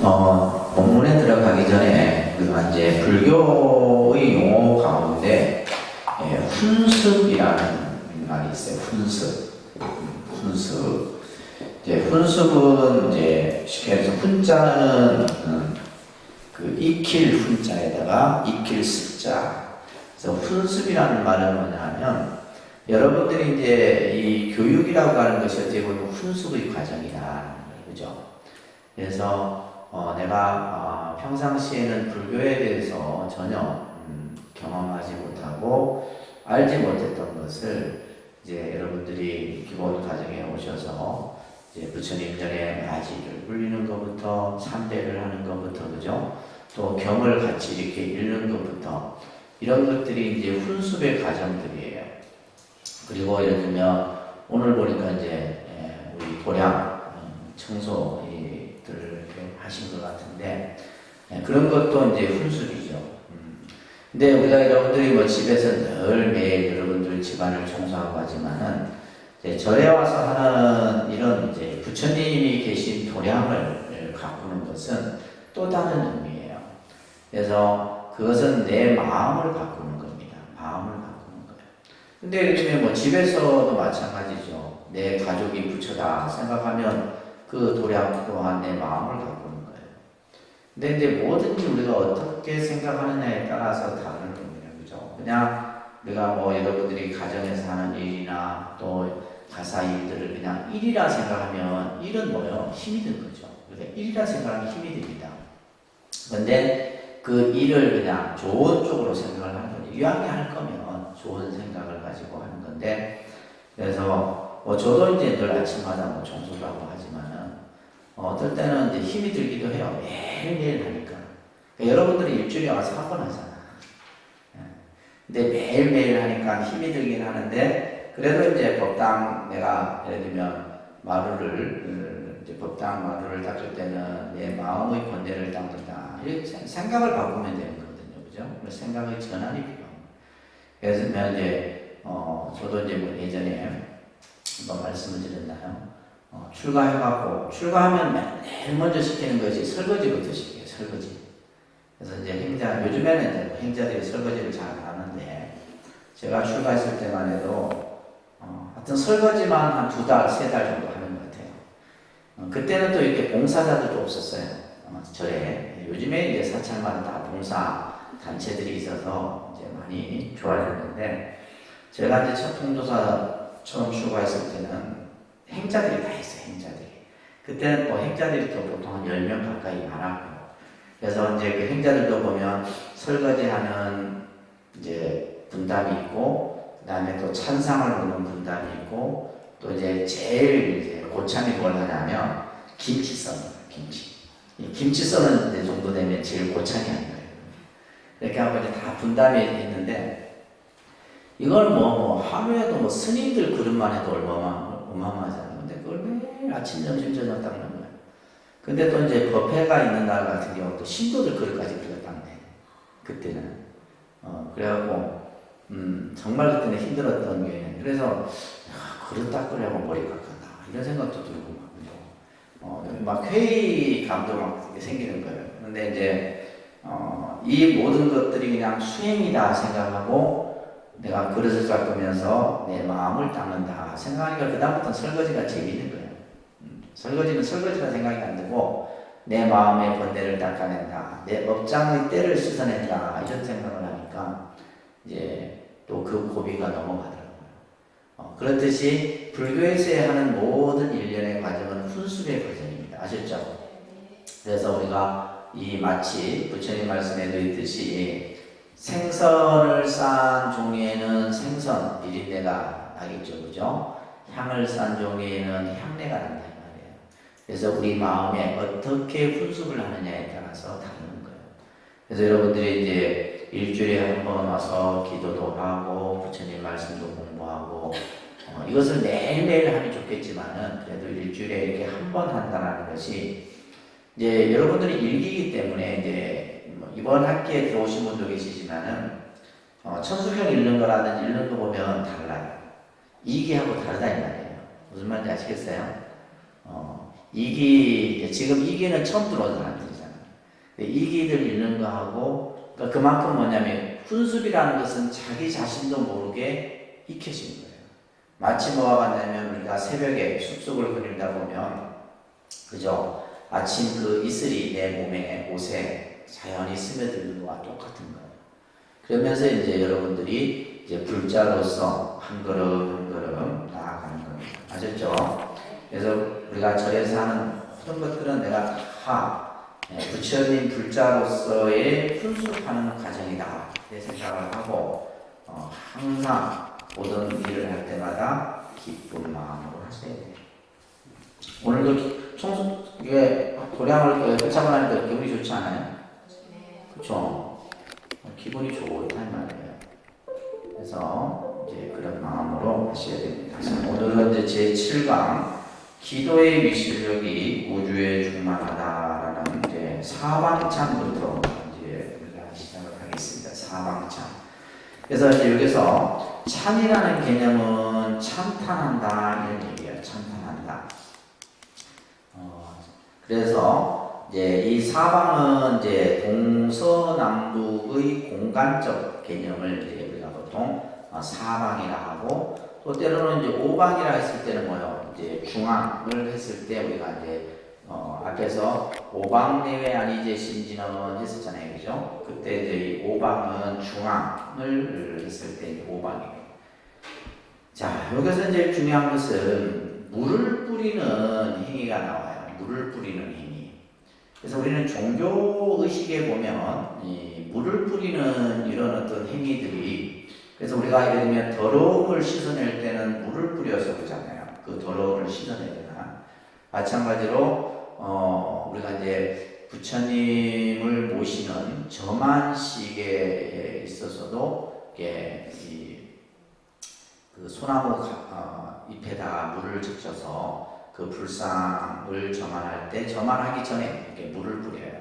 본문에 들어가기 전에 우리가 이제 불교의 용어 가운데 훈습이라는 말이 있어요. 훈습. 이제 훈습은 이제 쉽게 해서 훈자는 그 익힐 훈자에다가 익힐 습자. 그래서 훈습이라는 말은 뭐냐면 여러분들이 이제 이 교육이라고 하는 것이 어떻게 보면 훈습의 과정이다, 그죠? 그래서 내가 평상시에는 불교에 대해서 전혀 경험하지 못하고 알지 못했던 것을 이제 여러분들이 기본 과정에 오셔서 이제 부처님 전에 맞이를 불리는 것부터 삼배를 하는 것부터, 그죠? 또 경을 같이 이렇게 읽는 것부터 이런 것들이 이제 훈습의 과정들이에요. 그리고 예를 들면 오늘 보니까 이제 우리 도량 청소들 하신 것 같은데 그런 것도 이제 훈습이죠. 근데 우리가 여러분들이 뭐 집에서 늘 매일 여러분들 집안을 청소하고 하지만은 이제 절에 와서 하는 이런 이제 부처님이 계신 도량을 가꾸는 것은 또 다른 의미예요. 그래서 그것은 내 마음을 바꾸는 겁니다. 마음을 바꾸는 거예요. 근데 요즘에 뭐 집에서도 마찬가지죠. 내 가족이 부처다 생각하면 그 도량 또한 내 마음을 바꾸는 거예요. 근데 이제 뭐든지 우리가 어떻게 생각하느냐에 따라서 다른 겁니다. 그죠? 그냥 우리가 뭐 여러분들이 가정에서 하는 일이나 또 가사 일들을 그냥 일이라 생각하면 일은 뭐예요? 힘이 든 거죠. 그러니까 일이라 생각하면 힘이 듭니다. 근데 그 일을 그냥 좋은 쪽으로 생각을 하는 거죠. 유하게 할 거면 좋은 생각을 가지고 하는 건데, 그래서 뭐 저도 이제 늘 아침마다 뭐 청소를 하고 하지만은 어떨 때는 이제 힘이 들기도 해요. 매일매일 하니까. 그러니까 여러분들이 일주일에 와서 한 번 하잖아. 근데 매일매일 하니까 힘이 들긴 하는데, 그래도 이제 법당 내가 예를 들면 마루를, 이제 법당 마루를 닦을 때는 내 마음의 번뇌를 닦는다. 이렇게 생각을 바꾸면 되는 거거든요. 그죠? 생각의 전환이 필요합니다. 그래서 이제, 저도 이제 뭐 예전에 한번 말씀을 드렸나요? 출가해갖고, 출가하면 맨 먼저 시키는 것이 설거지부터 시켜요, 설거지. 그래서 이제 요즘에는 이제 행자들이 설거지를 잘 안 하는데, 제가 출가했을 때만 해도, 하여튼 설거지만 한 2달, 3달 정도 하는 것 같아요. 그때는 또 이렇게 봉사자들도 없었어요. 절에. 요즘에 이제 사찰마다 다 봉사 단체들이 있어서 이제 많이 좋아졌는데, 제가 이제 첫 통도사 처음 출가했을 때는 행자들이 다 했어요, 행자들이. 그때는 또 행자들이 또 보통 한 10명 가까이 많았고, 그래서 이제 그 행자들도 보면 설거지하는 이제 분담이 있고, 그 다음에 또 찬상을 보는 분담이 있고, 또 이제 제일 이제 고참이 뭘 하냐면, 김치 써는 거예요, 김치. 이 김치 써는 이제 정도 되면 제일 고참이 하는 거예요. 이렇게 하고 이제 다 분담이 있는데, 이걸 하루에도 뭐 스님들 그릇만 해도 어마어마하잖아요. 근데 그걸 매일 아침, 점심, 저녁 닦는 거예요. 근데 또 이제 법회가 있는 날 같은 경우 또 신도들 그릇까지 우리가 닦네. 그때는. 그래갖고, 정말 그때는 힘들었던 게, 그래서, 그릇 닦으려고 머리 깎았나. 이런 생각도 들고, 막 회의감도 막 생기는 거예요. 근데 이제, 이 모든 것들이 그냥 수행이다 생각하고, 내가 그릇을 닦으면서 내 마음을 닦는다 생각하니까 그다음부터는 설거지가 재미있는 거예요. 설거지는 설거지라 생각이 안 들고 내 마음의 번뇌를 닦아낸다, 내 업장의 때를 씻어낸다 이런 생각을 하니까 이제 또 그 고비가 넘어가더라고요. 그렇듯이 불교에서 하는 모든 일련의 과정은 훈습의 과정입니다. 아셨죠? 그래서 우리가 이 마치 부처님 말씀에도 있듯이 생선을 싼 종이에는 생선, 비린내가 나겠죠, 그죠? 향을 싼 종이에는 향내가 난다, 이 말이에요. 그래서 우리 마음에 어떻게 훈습을 하느냐에 따라서 다르는 거예요. 그래서 여러분들이 이제 일주일에 한 번 와서 기도도 하고, 부처님 말씀도 공부하고, 이것을 매일매일 하면 좋겠지만은, 그래도 일주일에 이렇게 한 번 한다는 것이, 이제 여러분들이 일기이기 때문에 이제 이번 학기에 들어오신 분도 계시지만은 천수경 읽는 거라든지 읽는 거 보면 달라요. 2기하고 다르다 이 말이에요. 무슨 말인지 아시겠어요? 지금 2기는 처음 들어온 사람들이죠. 이기들 잃는 거하고, 그러니까 그만큼 뭐냐면 훈습이라는 것은 자기 자신도 모르게 익혀진 거예요. 마치 뭐와 같냐면 우리가 새벽에 숲속을 거닐다 보면, 그죠? 아침 그 이슬이 내 몸에, 옷에 자연히 스며드는 거와 똑같은 거예요. 그러면서 이제 여러분들이 이제 불자로서 한 걸음 한 걸음 나아가는 겁니다. 아셨죠? 그래서 우리가 절에서 하는 모든 것들은 내가 다 부처님 불자로서의 훈습하는 과정이다 내 생각을 하고 항상 모든 일을 할 때마다 기쁜 마음으로 하셔야 돼요. 오늘도 청소 이게 도량을 끝자고 나니까 기분이 좋지 않아요? 그렇죠? 기분이 좋다 이 말이에요. 그래서 이제 그런 마음으로 하셔야 됩니다. 오늘은 이제 제7강 기도의 위실력이 우주에 충만하다라는 이제 사방찬부터 이제 우리가 시작을 하겠습니다. 사방찬. 그래서 이제 여기서 찬이라는 개념은 참탄한다 이런 얘기예요. 참탄한다. 그래서 이제 이 사방은 이제 동서남북의 공간적 개념을 이제 우리가 보통 사방이라 하고, 또 때로는 이제 오방이라 했을 때는 뭐요? 이제 중앙을 했을 때 우리가 이제 앞에서 오방 내외 아니제 신진은 했었잖아요, 그죠? 그때 이제 이 오방은 중앙을 했을 때 이제 오방이에요. 자, 여기서 이제 중요한 것은 물을 뿌리는 행위가 나와요. 물을 뿌리는 행위. 그래서 우리는 종교 의식에 보면 이 물을 뿌리는 이런 어떤 행위들이, 그래서 우리가 예를 들면 더러움을 씻어낼 때는 물을 뿌려서 그러잖아요. 그 더러움을 씻어내야 되나. 마찬가지로 우리가 이제 부처님을 모시는 점안식에 있어서도 이게 그 소나무 잎에다가 물을 적셔서 그 불상을 점안할 때 점안하기 전에 이렇게 물을 뿌려요.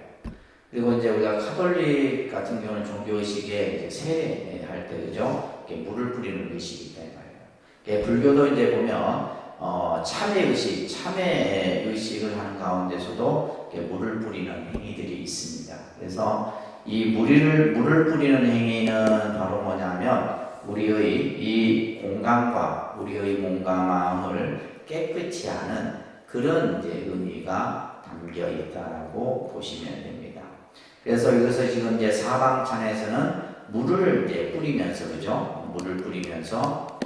그리고 이제 우리가 카톨릭 같은 경우는 종교의식에 세례할 때 그죠? 이렇게 물을 뿌리는 의식이 있다 이 말이에요. 불교도 이제 보면 참회의식, 참회의식을 하는 가운데서도 이렇게 물을 뿌리는 행위들이 있습니다. 그래서 이 물을 뿌리는 행위는 바로 뭐냐면 우리의 이 공간과 우리의 몸과 마음을 깨끗이 하는 그런 이제 의미가 담겨 있다라고 보시면 됩니다. 그래서 여기서 지금 이제 사방찬에서는 물을 이제 뿌리면서 그죠? 물을 뿌리면서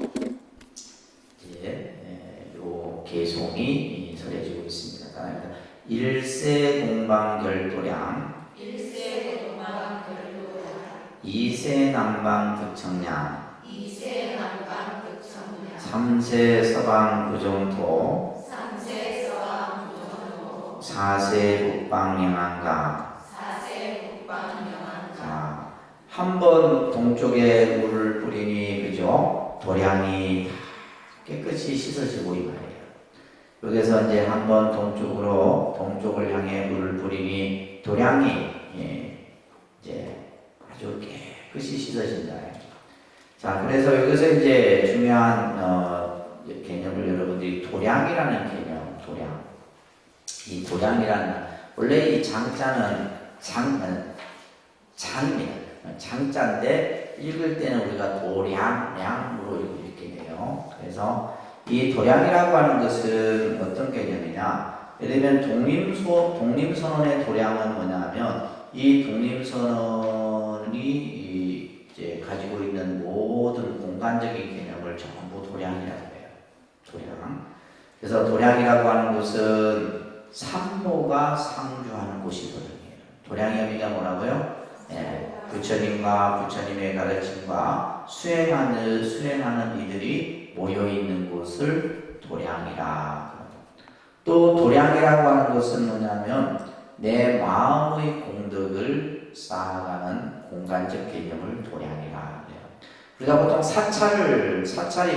이제 요 개송이 설해지고 있습니다. 일세 동방결도량, 이세 남방극청량, 삼세 서방구정토, 사세 북방영안가. 자, 한 번 동쪽에 물을 뿌리니 그죠? 도량이 깨끗이 씻어지고 이 말이에요. 여기서 이제 한 번 동쪽을 향해 물을 뿌리니 도량이 이제 아주 깨끗이 씻어진다. 자, 그래서 여기서 이제 중요한 개념을 여러분들이 도량이라는 개념, 도량. 이 도량이라는, 원래 이 장자는 장입니다. 장자인데 읽을 때는 우리가 도량으로 읽게 돼요. 그래서 이 도량이라고 하는 것은 어떤 개념이냐? 예를 들면 독립선언의 도량은 뭐냐면 이 독립선언이 이제 가지고 있는 모든 공간적인 개념을 전부 도량이라고 해요. 도량. 그래서 도량이라고 하는 것은 삼모가 상주하는 곳이거든요. 도량의 의미가 뭐라고요? 부처님과 부처님의 가르침과 수행하는 이들이 모여 있는 곳을 도량이라. 또 도량이라고 하는 것은 뭐냐면 내 마음의 공덕을 쌓아가는 공간적 개념을 도량이라 해요. 우리가 보통 사찰의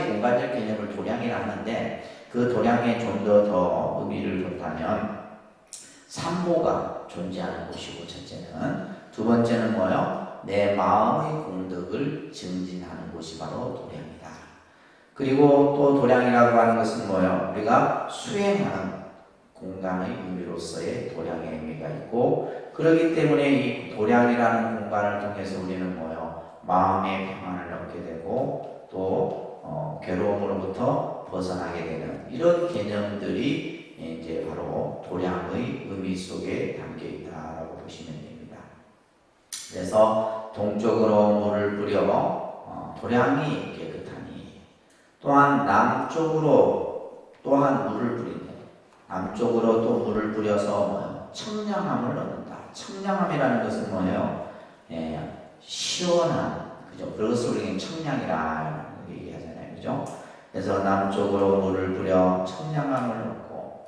공간적 개념을 도량이라 하는데 그 도량에 좀 더 의미를 뒀다면 삼모가 존재하는 곳이고, 첫째는. 두 번째는 뭐요? 내 마음의 공덕을 증진하는 곳이 바로 도량이다. 그리고 또 도량이라고 하는 것은 뭐요? 우리가 수행하는 공간의 의미로서의 도량의 의미가 있고, 그렇기 때문에 이 도량이라는 공간을 통해서 우리는 뭐요? 마음의 평안을 얻게 되고 또 괴로움으로부터 벗어나게 되는 이런 개념들이 이제 바로 도량의 의미 속에 담겨 있다라고 보시면 됩니다. 그래서 동쪽으로 물을 뿌려 도량이 깨끗하니, 또한 남쪽으로 또한 물을 뿌리네. 남쪽으로 또 물을 뿌려서 뭐예요? 청량함을 얻는다. 청량함이라는 것은 뭐예요? 시원한, 그죠? 그것을 우리는 청량이라 얘기하잖아요, 그죠? 그래서 남쪽으로 물을 뿌려 청량함을 얻고,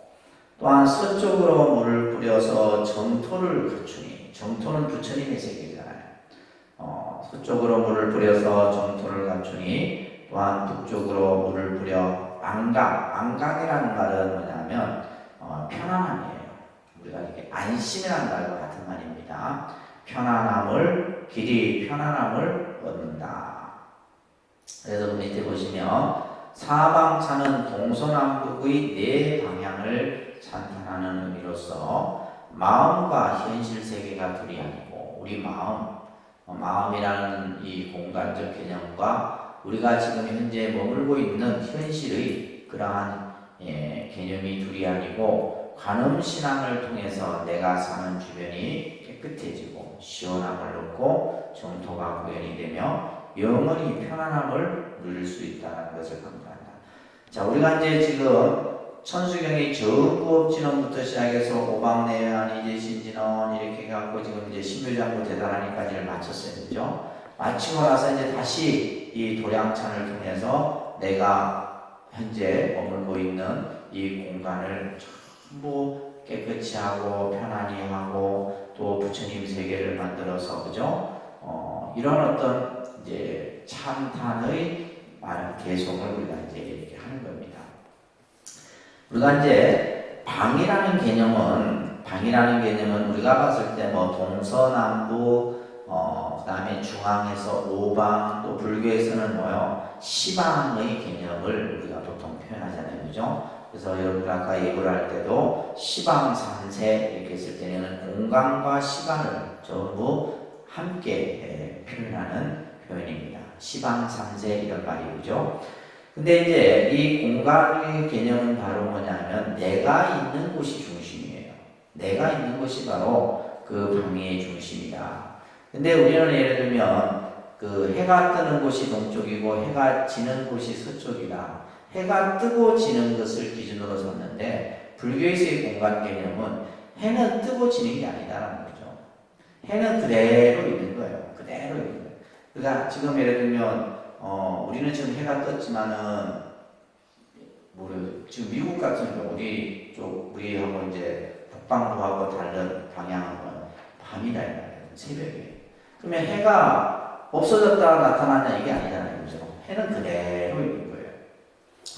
또한 서쪽으로 물을 뿌려서 정토를 갖추니, 정토는 부처님의 세계잖아요. 서쪽으로 물을 뿌려서 정토를 갖추니, 또한 북쪽으로 물을 뿌려 안강이라는 말은 뭐냐면 편안함이에요. 우리가 이렇게 안심이라는 말과 같은 말입니다. 편안함을, 길이 편안함을 얻는다. 그래서 밑에 보시면 사방차는 동서남북의 네 방향을 찬탄하는 의미로서 마음과 현실 세계가 둘이 아니고, 우리 마음이라는 이 공간적 개념과 우리가 지금 현재 머물고 있는 현실의 그러한 개념이 둘이 아니고, 관음신앙을 통해서 내가 사는 주변이 깨끗해지고 시원함을 얻고 정토가 구현이 되며 영원히 편안함을 누릴 수 있다는 것을 강조한다. 자, 우리가 이제 지금 천수경이 정부업진원부터 시작해서 오방내연, 이제 신진원 이렇게 해갖고 지금 이제 신묘장구 대단하니까지를 마쳤어요, 그죠? 마치고 나서 이제 다시 이 도량찬을 통해서 내가 현재 머물고 있는 이 공간을 전부 깨끗이 하고 편안히 하고 또 부처님 세계를 만들어서, 그죠? 이런 어떤 이제 참탄의 많은 개성을 우리가 이제 이렇게 하는 겁니다. 우리가 이제 방이라는 개념은 우리가 봤을 때 뭐 동서남북, 그다음에 중앙에서 오방, 또 불교에서는 뭐요? 시방의 개념을 우리가 보통 표현하잖아요, 그죠? 그래서 여러분들 아까 예고를 할 때도 시방삼세 이렇게 했을 때는 공간과 시간을 전부 함께 표현하는 표현입니다. 시방삼세 이런 말이죠. 근데 이제 이 공간의 개념은 바로 뭐냐면 내가 있는 곳이 중심이에요. 내가 있는 곳이 바로 그 방의 중심이다. 근데 우리는 예를 들면 그 해가 뜨는 곳이 동쪽이고 해가 지는 곳이 서쪽이다. 해가 뜨고 지는 것을 기준으로 섰는데, 불교에서의 공간 개념은 해는 뜨고 지는 게 아니다라는 거죠. 해는 그대로 있는 거예요. 그대로 있는 거예요. 그러니까 지금 예를 들면 우리는 지금 해가 떴지만은 지금 미국 같은 경우 우리하고 이제 북방부하고 다른 방향은 밤이다 이 말이에요. 새벽에. 그러면 해가 없어졌다 나타났냐 이게 아니잖아요, 그죠? 해는 그대로 있는 거예요.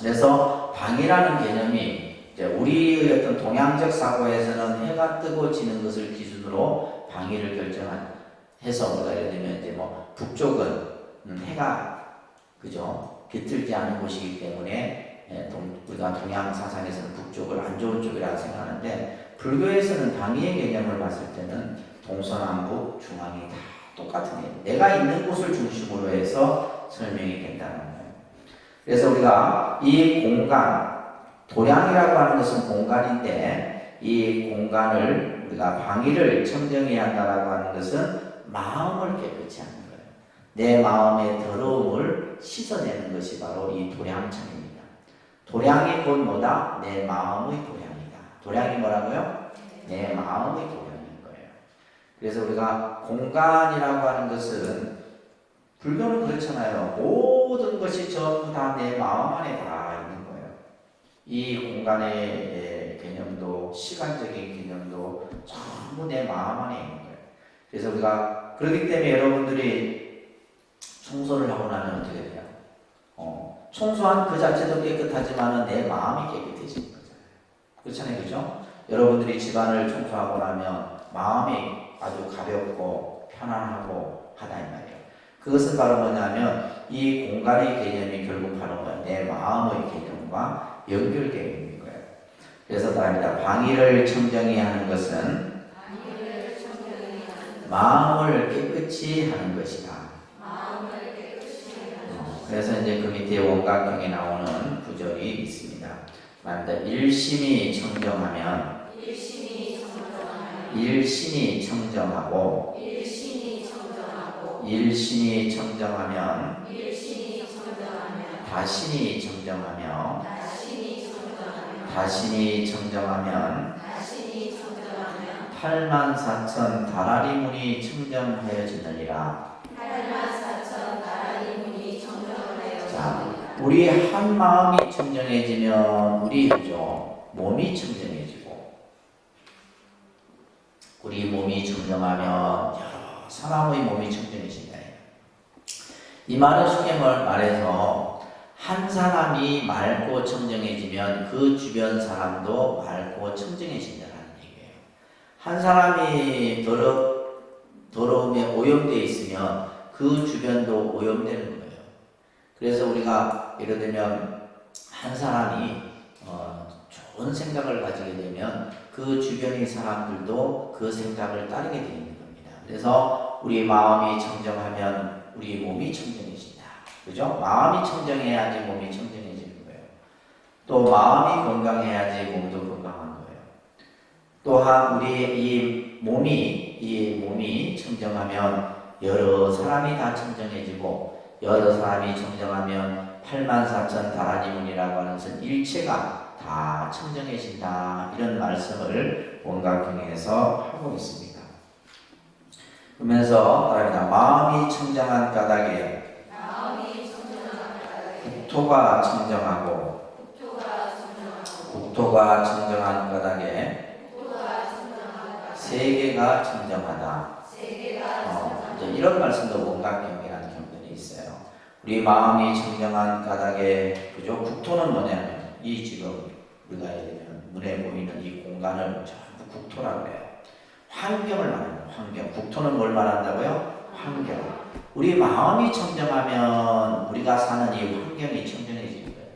그래서 방이라는 개념이 이제 우리의 어떤 동양적 사고에서는 해가 뜨고 지는 것을 기준으로 방위를 결정해서 우리가 예를 들면 이제 뭐 북쪽은 해가, 그죠? 비틀지 않은 곳이기 때문에 우리가 동양 사상에서는 북쪽을 안 좋은 쪽이라고 생각하는데, 불교에서는 방위의 개념을 봤을 때는 동서남북 중앙이 다 똑같은 게 내가 있는 곳을 중심으로 해서 설명이 된다는 거예요. 그래서 우리가 이 공간, 도량이라고 하는 것은 공간인데, 이 공간을 우리가 방위를 청정해야 한다라고 하는 것은 마음을 깨끗이 하는 거예요. 내 마음의 더러움을 씻어내는 것이 바로 이 도량청입니다. 도량이 곧 뭐다? 내 마음의 도량이다. 도량이 뭐라고요? 내 마음의 도량인 거예요. 그래서 우리가 공간이라고 하는 것은, 불교는 그렇잖아요. 모든 것이 전부 다 내 마음 안에 다 있는 거예요. 이 공간의 개념도 시간적인 개념도 전부 내 마음 안에 있는 거예요. 그래서 우리가 그렇기 때문에 여러분들이 청소를 하고 나면 어떻게 돼요? 청소한 그 자체도 깨끗하지만 내 마음이 깨끗해지는 거잖아요. 그렇잖아요, 그죠? 여러분들이 집안을 청소하고 나면 마음이 아주 가볍고 편안하고 하다 이 말이에요. 그것은 바로 뭐냐면 이 공간의 개념이 결국 바로 내 마음의 개념과 연결되어 있는 거예요. 그래서 답니다. 방위를 청정히 하는 것은 마음을 깨끗이 하는 것이다. 그래서 이제 그 밑에 원각경에 나오는 구절이 있습니다. 말합니다. 일심이 청정하면 일신이 청정하고 일신이 청정하면 다신이 청정하며 다신이 청정하면 84,000 다라리문이 청정하여지느니라. 자, 우리 한 마음이 청정해지면 우리 그죠? 몸이 청정해지고, 우리 몸이 청정하면 여러 사람의 몸이 청정해진다. 이 말은 쉽게 말해서 한 사람이 맑고 청정해지면 그 주변 사람도 맑고 청정해진다는 얘기예요. 한 사람이 더러움에 오염되어 있으면 그 주변도 오염되는 거예요. 그래서 우리가 예를 들면 한 사람이 좋은 생각을 가지게 되면 그 주변의 사람들도 그 생각을 따르게 되는 겁니다. 그래서 우리 마음이 청정하면 우리 몸이 청정해진다. 그죠? 마음이 청정해야지 몸이 청정해지는 거예요. 또 마음이 건강해야지 몸도 건강한 거예요. 또한 우리 이 몸이 청정하면 여러 사람이 다 청정해지고, 여러 사람이 청정하면 84,000 다라니문이라고 하는 것은 일체가 다 청정해진다. 이런 말씀을 원각경에서 하고 있습니다. 그러면서 말합니다. 마음이 청정한 까닭에 국토가 청정하고 국토가 청정한 까닭에 세계가 청정하다. 이런 말씀도 원각경이라는 경전이 있어요. 우리 마음이 청정한 까닭에 그죠? 국토는 뭐냐면 이 지금 우리가 예를 들면 눈에 보이는 이 공간을 전부 국토라고 해요. 환경을 말합니다. 환경. 국토는 뭘 말한다고요? 환경. 우리 마음이 청정하면 우리가 사는 이 환경이 청정해지는 거예요.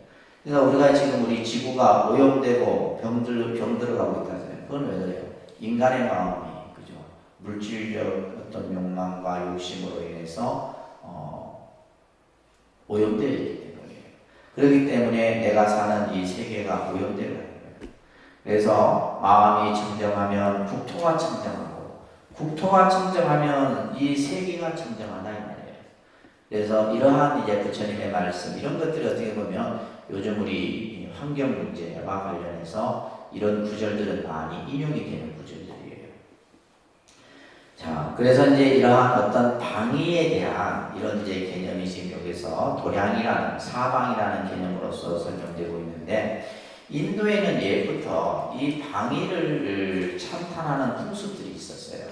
그래서 우리가 지금 우리 지구가 오염되고 병들어가고 있다잖아요. 그건 왜 그래요? 인간의 마음이 그죠? 물질적 어떤 욕망과 욕심으로 인해서 오염되어 있기 때문이에요. 그렇기 때문에 내가 사는 이 세계가 오염되는 거예요. 그래서 마음이 청정하면 국토가 청정하고, 국토가 청정하면 이 세계가 청정하다 이 말이에요. 그래서 이러한 이제 부처님의 말씀, 이런 것들이 어떻게 보면 요즘 우리 환경 문제와 관련해서 이런 구절들은 많이 인용이 되는 구절들이에요. 자, 그래서 이제 이러한 어떤 방위에 대한 이런 이제 개념이 지금 여기서 도량이라는 사방이라는 개념으로서 설명되고 있는데, 인도에는 예부터 이 방위를 찬탄하는 풍습들이 있었어요.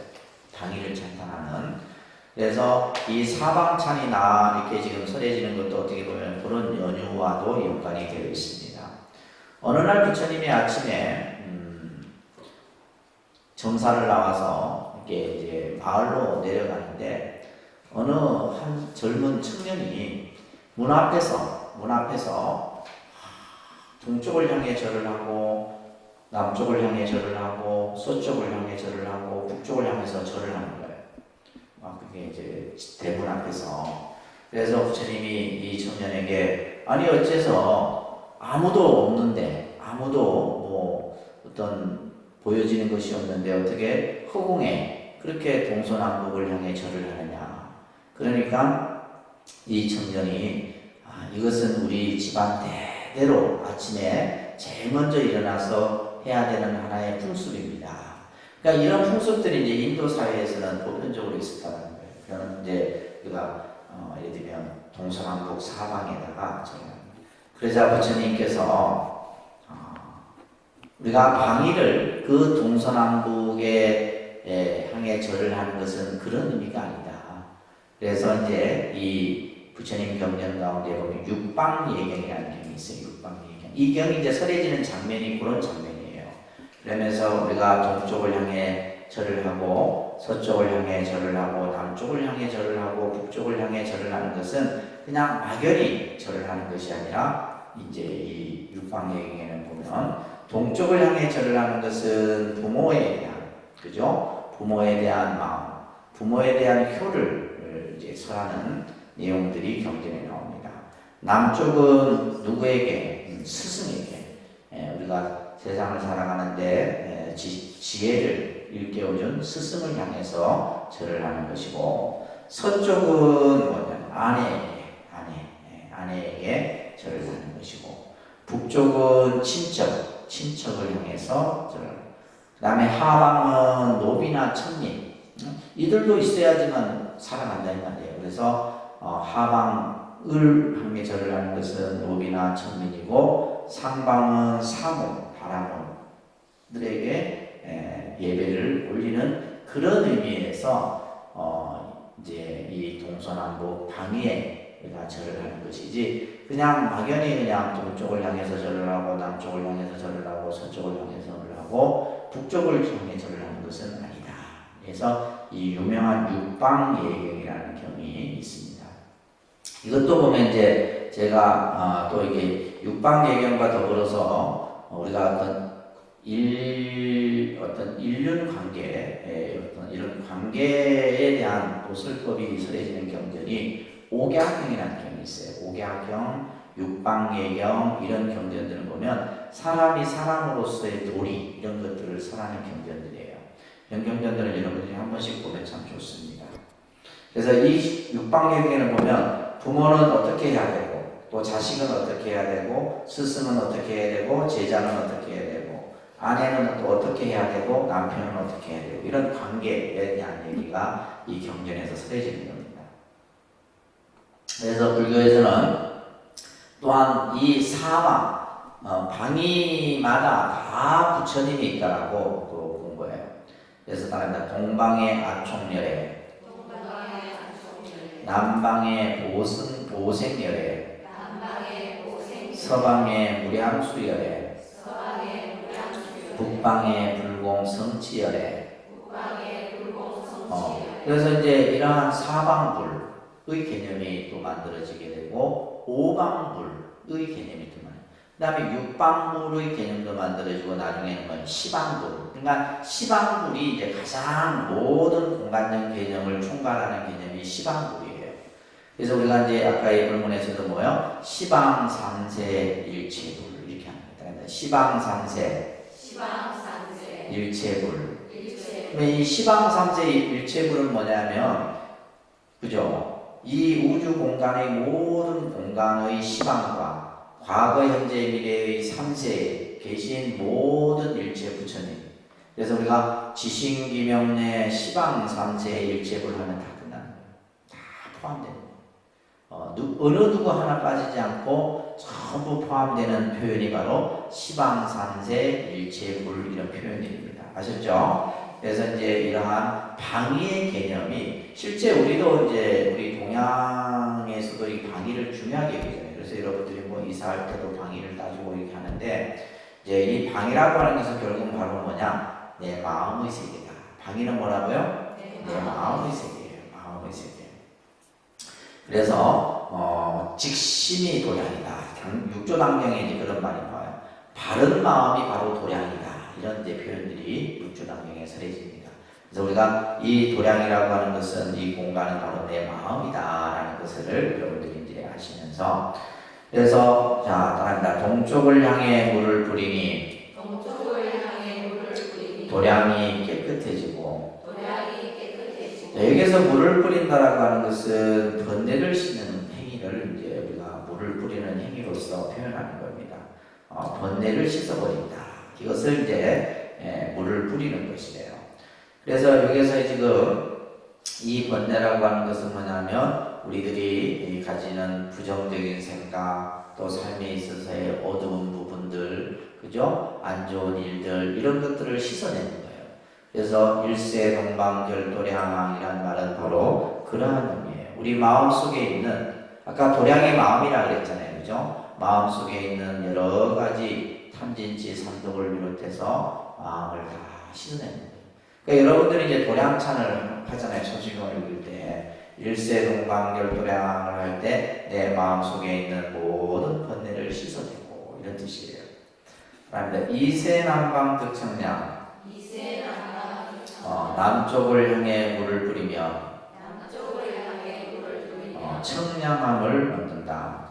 방위를 찬탄하는. 그래서 이 사방찬이나 이렇게 지금 설해지는 것도 어떻게 보면 그런 연유와도 연관이 되어 있습니다. 어느 날 부처님이 아침에 정사를 나와서 이렇게 이제 마을로 내려가는데 어느 한 젊은 청년이 문 앞에서 동쪽을 향해 절을 하고, 남쪽을 향해 절을 하고, 서쪽을 향해 절을 하고, 북쪽을 향해서 절을 하는 거예요. 그게 이제 대문 앞에서. 그래서 부처님이 이 청년에게 아니 어째서 아무도 없는데, 아무도 뭐 어떤 보여지는 것이 없는데 어떻게 허공에 그렇게 동서남북을 향해 절을 하느냐. 그러니까 이 청년이 이것은 우리 집안 대대로 아침에 제일 먼저 일어나서 해야 되는 하나의 풍습입니다. 그러니까 이런 풍습들이 이제 인도 사회에서는 보편적으로 있었다는 거예요. 그러면 이제 우리가 예를 들면 동서남북 사방에다가 그러자 부처님께서 우리가 방위를 그 동서남북에 향해 절을 하는 것은 그런 의미가 아니다. 그래서 이제 이 부처님 경전 가운데 보면 육방예경이라는 경이 있어요. 육방예경. 이 경이 이제 설해지는 장면이 그런 장면이에요. 그러면서 우리가 동쪽을 향해 절을 하고, 서쪽을 향해 절을 하고, 남쪽을 향해 절을 하고, 북쪽을 향해 절을 하는 것은 그냥 막연히 절을 하는 것이 아니라 이제 이 육방예경에는 보면 동쪽을 향해 절을 하는 것은 부모에 대한, 그죠? 부모에 대한 마음, 부모에 대한 효를 이제 설하는 내용들이 경전에 나옵니다. 남쪽은 누구에게? 스승에게. 우리가 세상을 살아가는데 지혜를 일깨워준 스승을 향해서 절을 하는 것이고, 서쪽은 뭐냐면 아내에게 절을 하는 것이고, 북쪽은 친척을 향해서 절을 하는. 그 다음에 하방은 노비나 천민, 이들도 있어야지만 살아간다 이 말이에요. 그래서 하방을 향해 절을 하는 것은 노비나 천민이고, 상방은 사문, 바라문들에게 예배를 올리는 그런 의미에서 이제 이 동서남북 방위에 우리가 절을 하는 것이지, 그냥 막연히 그냥 동쪽을 향해서 절을 하고, 남쪽을 향해서 절을 하고, 서쪽을 향해서 절을 하고, 북쪽을 향해 절을 하는 것은 아니다. 그래서 이 유명한 육방예경이라는 경이 있습니다. 이것도 보면 이제 제가 또 이게 육방예경과 더불어서 우리가 어떤 인륜 관계, 어떤 이런 관계에 대한 도설법이 설해지는 경전이 옥야경이라는 경이 있어요. 옥야경, 육방예경 이런 경전들을 보면 사람이 사람으로서의 도리 이런 것들을 설하는 경전들이에요. 이런 경전들을 여러분들이 한 번씩 보면 참 좋습니다. 그래서 이 육방예경을 보면 부모는 어떻게 해야 되고, 또 자식은 어떻게 해야 되고, 스승은 어떻게 해야 되고, 제자는 어떻게 해야 되고, 아내는 또 어떻게 해야 되고, 남편은 어떻게 해야 되고, 이런 관계에 대한 얘기가 이 경전에서 설해지는 겁니다. 그래서 불교에서는 또한 이 사방, 방위마다 다 부처님이 있다라고 또 본 거예요. 그래서 따릅니다. 동방의 아총열애, 남방의 보생열애, 서방의 무량수열애, 북방의 불공성치열애. 그래서 이제 이러한 사방불의 개념이 또 만들어지게 되고, 오방불의 개념이 또 만들어지고, 그 다음에 육방불의 개념도 만들어지고, 나중에는 뭐 시방불. 그러니까 시방불이 이제 가장 모든 공간적 개념을 총괄하는 개념이 시방불이에요. 그래서 우리가 이제 아까 이 본문에서도 뭐요? 시방삼세 일체불 이렇게 합니다. 시방삼세 일체불. 이 시방삼세 일체불은 뭐냐면, 그죠? 이 우주 공간의 모든 공간의 시방과 과거, 현재, 미래의 삼세에 계신 모든 일체 부처님. 그래서 우리가 지신기명내 시방삼세 일체불 하면 다 끝나는 거예요. 다 포함되는 거예요. 어느 누구 하나 빠지지 않고 전부 포함되는 표현이 바로 시방삼세 일체불 이런 표현입니다. 아셨죠? 그래서 이제 이러한 방위의 개념이 실제 우리도 이제 우리 동양에서도 이 방위를 중요하게 여기잖아요. 그래서 여러분들이 뭐 이사할 때도 방위를 따지고 이렇게 하는데, 이제 이 방위라고 하는 것은 결국 바로 뭐냐? 내 마음의 세계다. 방위는 뭐라고요? 내 마음의 세계예요. 마음의 세계. 그래서 직심이 도량이다. 육조당경에 이제 그런 말이 나와요. 바른 마음이 바로 도량이다. 이런 이제 표현들이 육조당경에 설해집니다. 그래서 우리가 이 도량이라고 하는 것은, 이 공간은 바로 내 마음이다라는 것을 여러분들이 이제 아시면서, 그래서 자 따라합니다. 동쪽을 향해 물을 뿌리니 도량이 깨끗해지고. 여기서 물을 뿌린다라고 하는 것은 번뇌를 씻는 행위를 이제 우리가 물을 뿌리는 행위로서 표현하는 겁니다. 번뇌를 씻어버린다. 이것을 이제 물을 뿌리는 것이래요. 그래서 여기서 지금 이 번뇌라고 하는 것은 뭐냐면, 우리들이 가지는 부정적인 생각, 또 삶에 있어서의 어두운 부분들, 그죠? 안 좋은 일들, 이런 것들을 씻어내는 거예요. 그래서 일세동방결도량이라는 말은 바로 그러한 의미예요. 우리 마음 속에 있는, 아까 도량의 마음이라 그랬잖아요, 그죠? 마음 속에 있는 여러 가지 탐진치, 삼독을 비롯해서 마음을 다 씻어내는 거예요. 그러니까 여러분들이 이제 도량찬을 하잖아요. 초심을 읽을 때. 일세동방결도량을 할 때 내 마음 속에 있는 모든 번뇌를 씻어내고, 이런 뜻이에요. 그다음에 이세남방득청량. 남쪽을 향해 물을 뿌리며 청량함을 얻는다.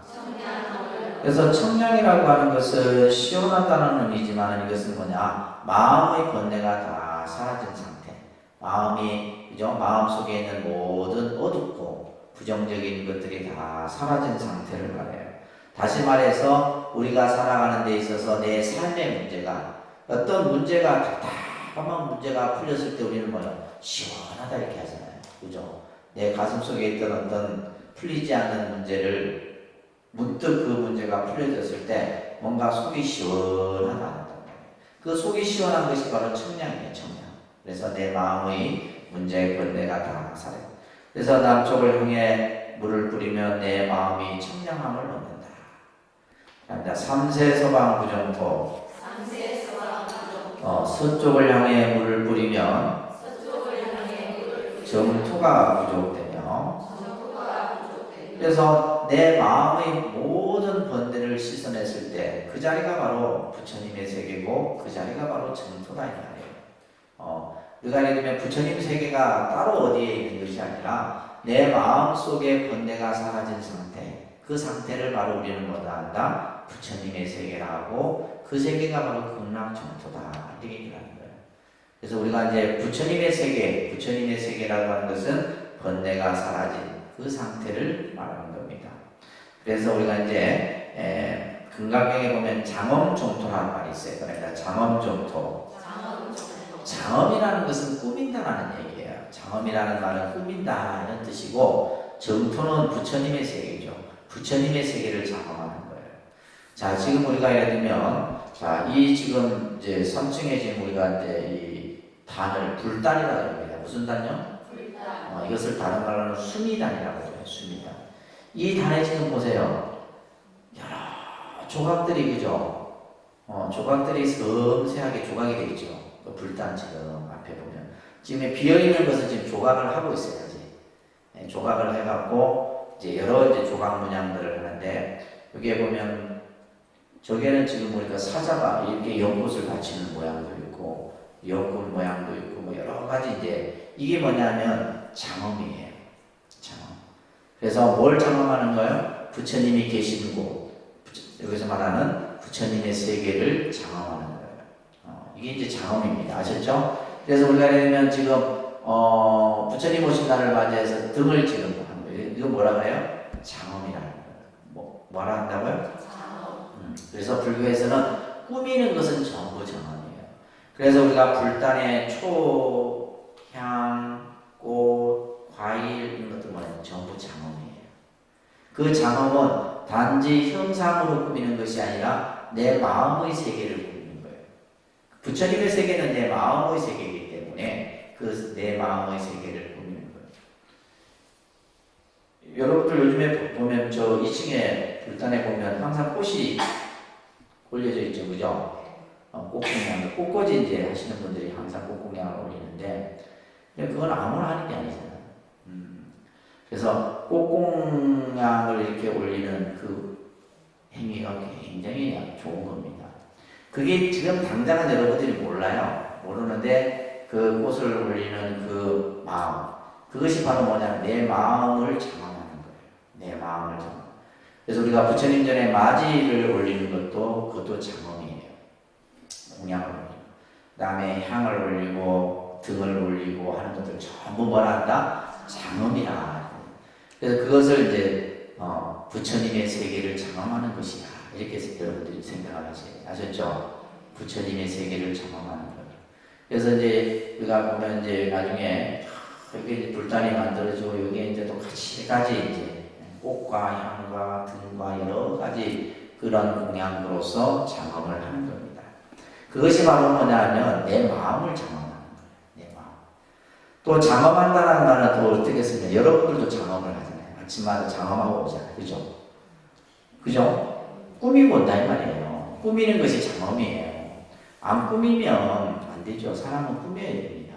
그래서 청량이라고 하는 것은 시원하다는 의미지만 이것은 뭐냐? 마음의 번뇌가 다 사라진 상태. 마음이, 그죠? 마음 속에 있는 모든 어둡고 부정적인 것들이 다 사라진 상태를 말해요. 다시 말해서 우리가 살아가는 데 있어서 내 삶의 문제가, 어떤 문제가 답답한 문제가 풀렸을 때 우리는 뭐예요? 시원하다 이렇게 하잖아요. 그죠? 내 가슴 속에 있던 어떤 풀리지 않는 문제를 문득 그 문제가 풀려졌을 때 뭔가 속이 시원하다. 그 속이 시원한 것이 바로 청량이에요. 청량. 그래서 내 마음의 문제의 번뇌가 다 사라져. 그래서 남쪽을 향해 물을 뿌리면 내 마음이 청량함을 얻는다. 삼세서방 부정토. 서쪽을 향해 물을 뿌리면 정토가 부족되며, 그래서 내 마음의 모든 번뇌를 씻어냈을 때 그 자리가 바로 부처님의 세계고 그 자리가 바로 정토다 이 말이에요. 우리가 예를 들면 부처님 세계가 따로 어디에 있는 것이 아니라 내 마음 속에 번뇌가 사라진 상태, 그 상태를 바로 우리는 뭐다 한다? 부처님의 세계라 하고, 그 세계가 바로 극락정토다 이렇게 얘기를 하는 거예요. 그래서 우리가 이제 부처님의 세계라고 하는 것은 번뇌가 사라진 그 상태를 말하는 겁니다. 그래서 우리가 이제 금강경에 보면 장엄정토라는 말이 있어요. 그러니까 장엄정토. 장엄이라는 것은 꾸민다라는 얘기예요. 장엄이라는 말은 꾸민다 이런 뜻이고, 정토는 부처님의 세계죠. 부처님의 세계를 장엄하는 거예요. 자, 지금 우리가 예를 들면, 자, 이 지금 이제 3층에 지금 우리가 이제 이 단을 불단이라고 합니다. 무슨 단요? 불단. 이것을 다른 말로는 수미단이라고 해요. 수미단. 이 단에 지금 보세요. 여러 조각들이, 그죠? 조각들이 섬세하게 조각이 되어 있죠. 그 불단처럼 앞에 보면. 지금 비어있는 것을 지금 조각을 하고 있어요. 아직. 조각을 해갖고, 이제 여러 이제 조각 문양들을 하는데, 여기에 보면, 저기에는 지금 보니까 사자가 이렇게 연꽃을 바치는 모양도 있고, 연꽃 모양도 있고, 뭐 여러 가지 이제, 이게 뭐냐면 장엄이에요. 장엄. 그래서 뭘 장엄하는 거예요? 부처님이 계신 곳. 여기서 말하는 부처님의 세계를 장엄하는 거예요. 이게 이제 장엄입니다. 아셨죠? 그래서 우리가 예를 들면 지금, 부처님 오신 날을 맞이해서 등을 지금 하는 거예요. 이거 뭐라 그래요? 장엄이라는 거예요. 뭐라 한다고요? 그래서 불교에서는 꾸미는 것은 전부 장엄이에요. 그래서 우리가 불단에 초, 향, 꽃, 과일 이런 것들 뭐예요? 전부 장엄이에요. 그 장엄은 단지 형상으로 꾸미는 것이 아니라 내 마음의 세계를 꾸미는 거예요. 부처님의 세계는 내 마음의 세계이기 때문에 그 내 마음의 세계를 꾸미는 거예요. 여러분들 요즘에 보면 저 2층에 불단에 보면 항상 꽃이 올려져 있죠, 그죠? 꽃공양, 꽃꽂이 이제 하시는 분들이 항상 꽃공양을 올리는데, 그건 아무나 하는 게 아니잖아요. 그래서 꽃공양을 이렇게 올리는 그 행위가 굉장히 좋은 겁니다. 그게 지금 당장은 여러분들이 몰라요. 모르는데 그 꽃을 올리는 그 마음, 그것이 바로 뭐냐면 내 마음을 장엄하는 거예요. 내 마음을 장엄. 그래서 우리가 부처님 전에 마지를 올리는 그것도 장엄이에요. 공양을 올리고, 그 다음에 향을 올리고 등을 올리고 하는 것들 전부 뭐라 한다? 장엄이라. 그래서 그것을 이제 부처님의 세계를 장엄하는 것이다. 이렇게 여러분들이 생각을 하셨죠? 부처님의 세계를 장엄하는 거예요. 그래서 이제 우리가 보면 이제 나중에 여기 불단이 만들어지고 여기에 이제 또 가지 이제 꽃과 향과 등과 여러 가지 그런 공양으로서 장엄을 하는 겁니다. 그것이 바로 뭐냐면 내 마음을 장엄하는 거예요. 내 마음. 또 장엄한다는 말은 또 어떻게 쓰냐? 여러분들도 장엄을 하잖아요. 아침마다 장엄하고 오잖아요. 그죠? 그죠? 꾸미고 온다 이 말이에요. 꾸미는 것이 장엄이에요. 안 꾸미면 안 되죠. 사람은 꾸며야 됩니다.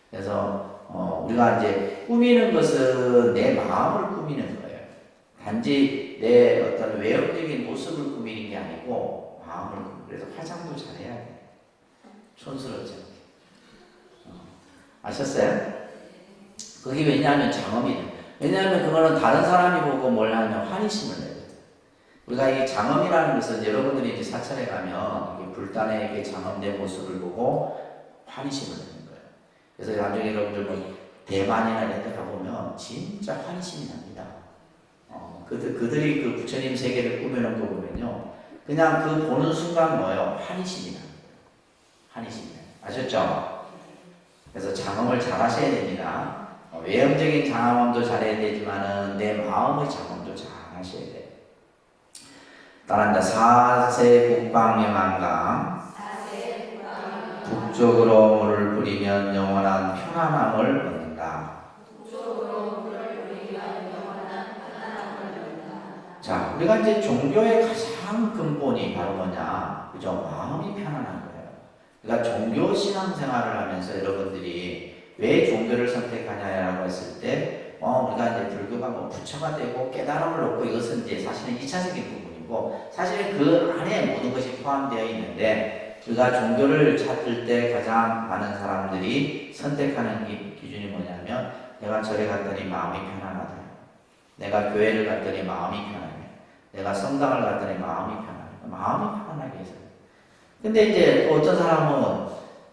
그래서 우리가 이제 꾸미는 것은 내 마음을 꾸미는 거예요. 단지 내 어떤 외형적인 모습을 꾸미는 게 아니고 마음을 그래서 화장도 잘해야 돼. 촌스럽지 않게. 아셨어요? 그게 왜냐하면 장엄이에요. 왜냐하면 그거는 다른 사람이 보고 뭘 하면 환희심을 내거든. 우리가 이 장엄이라는 것은 여러분들이 이제 사찰에 가면 불단의 이렇게 장엄된 모습을 보고 환희심을 내는 거예요. 그래서 나중에 여러분들 뭐 대만이나 이런 데 가보면 진짜 환희심이 납니다. 그들이 그 부처님 세계를 꾸며놓은 거 보면요. 그냥 그 보는 순간 뭐예요? 환희심이 나는 거예요. 환희심이 나요. 아셨죠? 그래서 장엄을 잘 하셔야 됩니다. 외형적인 장엄도 잘해야 되지만은 내 마음의 장엄도 잘 하셔야 돼요. 따라한다. 사세 북방영안강 북쪽으로 물을 뿌리면 영원한 편안함을 얻는다. 자, 우리가 이제 종교의 가장 근본이 바로 뭐냐? 그죠? 마음이 편안한 거예요. 그러니까 종교 신앙생활을 하면서 여러분들이 왜 종교를 선택하냐라고 했을 때, 우리가 이제 불교가 뭐 부처가 되고 깨달음을 얻고 이것은 이제 사실은 2차적인 부분이고, 사실은 그 안에 모든 것이 포함되어 있는데, 우리가 종교를 찾을 때 가장 많은 사람들이 선택하는 기준이 뭐냐면, 내가 절에 갔더니 마음이 편안하다. 내가 교회를 갔더니 마음이 편안해. 내가 성당을 갔더니 마음이 편안해. 마음이 편안하게 해서. 근데 이제 또 어떤 사람은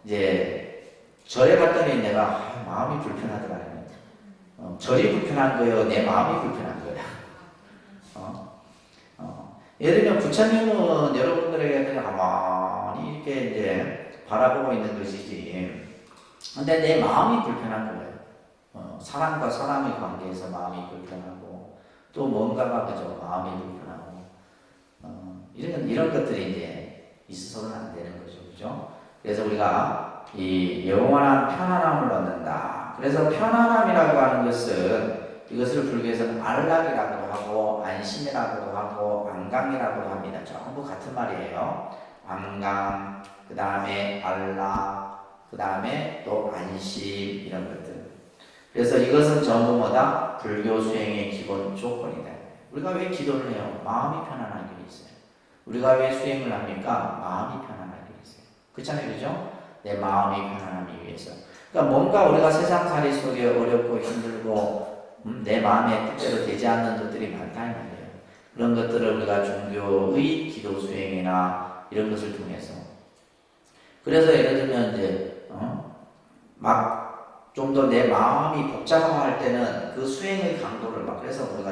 이제 절에 갔더니 내가 마음이 불편하더라. 절이 불편한 거예요? 내 마음이 불편한 거예요? 예를 들면 부처님은 여러분들에게 가만히 이렇게 이제 바라보고 있는 것이지. 근데 내 마음이 불편한 거예요. 사람과 사람의 관계에서 마음이 불편하고 또 뭔가가 그저 마음이 불편하고 이런 것들이 이제 있어서는 안 되는 거죠, 그죠? 그래서 우리가 이 영원한 편안함을 얻는다. 그래서 편안함이라고 하는 것은 이것을 불교에서는 안락이라고도 하고 안심이라고도 하고 안강이라고도 합니다. 전부 같은 말이에요. 안강, 그 다음에 안락, 그 다음에 또 안심 이런 것들. 그래서 이것은 전부 뭐다? 불교 수행의 기본 조건이다. 우리가 왜 기도를 해요? 마음이 편안하게 있어요. 우리가 왜 수행을 합니까? 마음이 편안하게 있어요. 그렇잖아요, 그죠? 내 마음이 편안하기 위해서. 그러니까 뭔가 우리가 세상살이 속에 어렵고 힘들고 내 마음에 뜻대로 되지 않는 것들이 많다 이 말이에요. 그런 것들을 우리가 종교의 기도 수행이나 이런 것을 통해서. 그래서 예를 들면 이제 막 좀 더 내 마음이 복잡할 때는 그 수행의 강도를 막 그래서 우리가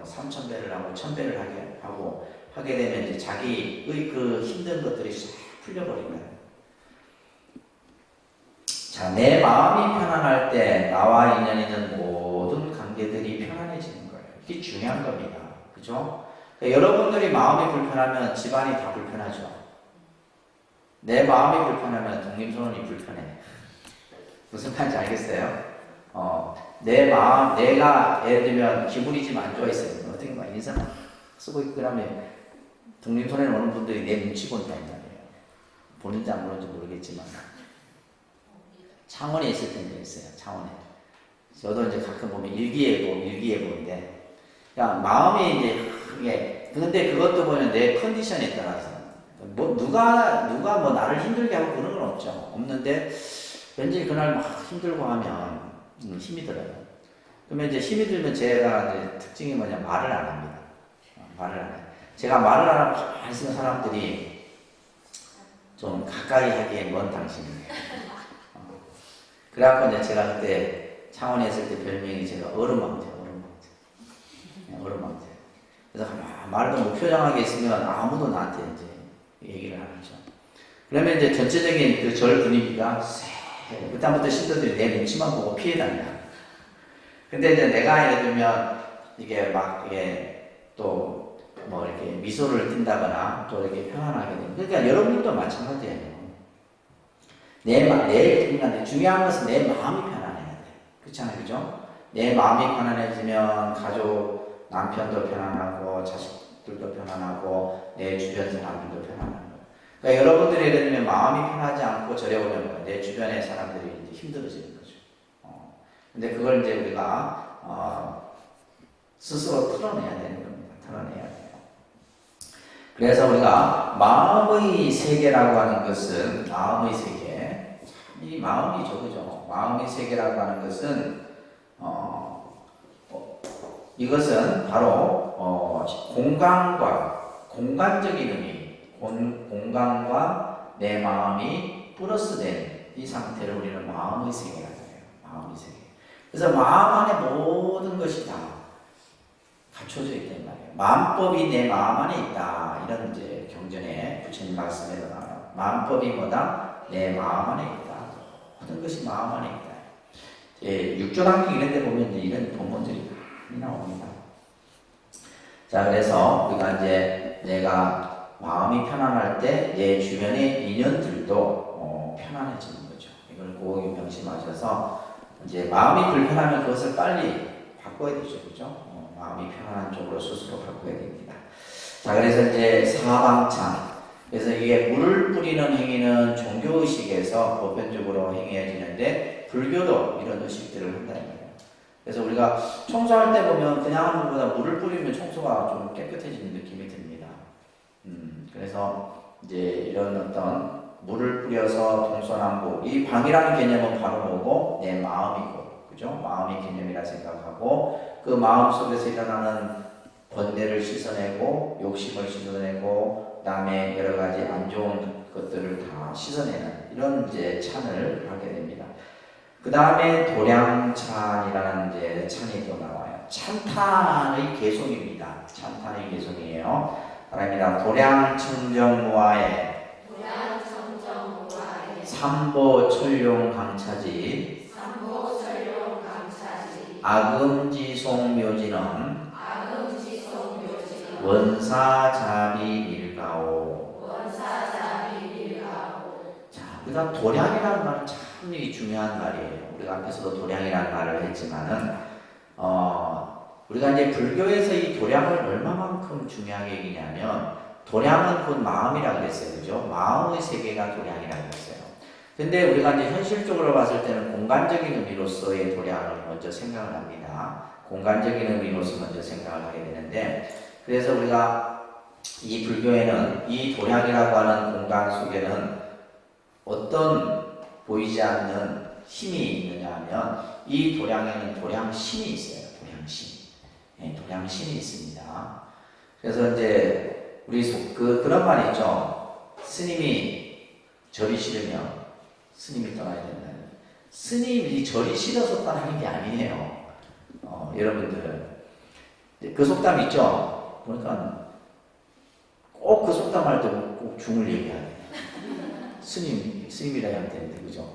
3,000배를 하고 1,000배를 하게 되면 이제 자기의 그 힘든 것들이 싹 풀려버립니다. 자, 내 마음이 편안할 때 나와 인연 있는 모든 관계들이 편안해지는 거예요. 이게 중요한 겁니다. 그죠? 그러니까 여러분들이 마음이 불편하면 집안이 다 불편하죠. 내 마음이 불편하면 독립선언이 불편해. 무슨 말인지 알겠어요? 내 마음, 내가 예를 들면 기분이 좀 안 좋아 있어요. 어떻게 막 인상 쓰고 있고 그러면 독립선언에 오는 분들이 내 눈치 본다 이 말이에요. 보는지 안 보는지 모르겠지만 창원에 있을 때도 있어요. 창원에. 저도 이제 가끔 보면 일기예보인데, 그러니까 마음이 이제 이게 근데 그것도 보면 내 컨디션에 따라서 뭐 누가 뭐 나를 힘들게 하고 그런 건 없죠. 없는데 왠지 그날 막 힘들고 하면 힘이 들어요. 그러면 이제 힘이 들면 제가 이제 특징이 뭐냐 말을 안 합니다. 말을 안 해요. 제가 말을 안 하고 가만히 있는 사람들이 좀 가까이 하기에 먼 당신이에요. 그래갖고 이제 제가 그때 창원에 있을 때 별명이 제가 얼음왕자. 그래서 말도 무표정하게 있으면 아무도 나한테 이제 얘기를 안 하죠. 그러면 이제 전체적인 그 절 분위기가 그때부터 신도들이 내 눈치만 보고 피해 다녀. 근데 이제 내가 예를 들면 이게 막 이게 또 뭐 이렇게 미소를 띈다거나 또 이렇게 편안하게 되는. 그러니까 여러분들도 마찬가지예요. 내 중요한 것은 내 마음이 편안해야 돼. 그렇잖아요, 그죠? 내 마음이 편안해지면 가족, 남편도 편안하고 자식들도 편안하고 내 주변 사람들도 편안하고. 그러니까 여러분들이 예를 들면 마음이 편하지 않고 절에 오면 내 주변의 사람들이 이제 힘들어지는 거죠. 근데 그걸 이제 우리가 스스로 털어내야 되는 겁니다. 털어내야 돼요. 그래서 우리가 마음의 세계라고 하는 것은, 마음의 세계, 이 마음이죠, 그죠? 마음의 세계라고 하는 것은, 이것은 바로, 공간적인 의미, 공간과 내 마음이 플러스 된 이 상태를 우리는 마음의 세계라고 해요. 마음의 세계. 그래서 마음 안에 모든 것이 다 갖춰져 있단 말이에요. 마음법이 내 마음 안에 있다. 이런 이제 경전에 부처님 말씀에도 나와요. 마음법이 뭐다? 내 마음 안에 있다. 모든 것이 마음 안에 있다. 예, 육조단경 이런 데 보면 이제 이런 본문들이 많이 나옵니다. 자, 그래서 우리가 이제 내가 마음이 편안할 때 내 주변의 인연들도 편안해지는 거죠. 이걸 꼭 명심하셔서 이제 마음이 불편하면 그것을 빨리 바꿔야 되죠. 그죠? 마음이 편안한 쪽으로 스스로 바꿔야 됩니다. 자, 그래서 이제 사방창. 그래서 이게 물을 뿌리는 행위는 종교의식에서 보편적으로 행해지는데 불교도 이런 의식들을 한다는 거예요. 그래서 우리가 청소할 때 보면 그냥 하는 것보다 물을 뿌리면 청소가 좀 깨끗해지는 느낌이 듭니다. 그래서 이제 이런 어떤 물을 뿌려서 동서남북, 이 방이라는 개념은 바로 뭐고? 내 마음이고, 그죠? 마음의 개념이라 생각하고, 그 마음 속에서 일어나는 번뇌를 씻어내고, 욕심을 씻어내고, 그다음에 여러 가지 안 좋은 것들을 다 씻어내는 이런 이제 찬을 하게 됩니다. 그 다음에 도량찬이라는 이제 찬이 또 나와요. 찬탄의 개송입니다. 찬탄의 개송이에요. 바랍니다. 도량청정무아에 삼보철룡강차지 아금지송묘지는 원사자비일가오. 자, 우리가 도량이라는 말은 참 중요한 말이에요. 우리가 앞에서도 도량이라는 말을 했지만은, 우리가 이제 불교에서 이 도량을 얼마만큼 중요하게 여기냐면, 도량은 곧 마음이라고 그랬어요. 그죠? 마음의 세계가 도량이라고 했어요. 근데 우리가 이제 현실적으로 봤을 때는 공간적인 의미로서의 도량을 먼저 생각을 합니다. 공간적인 의미로서 먼저 생각을 하게 되는데, 그래서 우리가 이 불교에는 이 도량이라고 하는 공간 속에는 어떤 보이지 않는 힘이 있느냐 하면 이 도량에는 도량신이 있어요. 도량신. 네, 도량신이 있습니다. 그래서 이제 우리 그런 말 있죠. 스님이 절이 싫으면 스님이 떠나야 된다. 스님이 절이 싫어서 떠나는 게 아니에요. 여러분들 그 속담 있죠. 보니까 꼭 그 속담 할 때 꼭 중을 얘기해야 돼. 스님이라 하면 되는데, 그죠?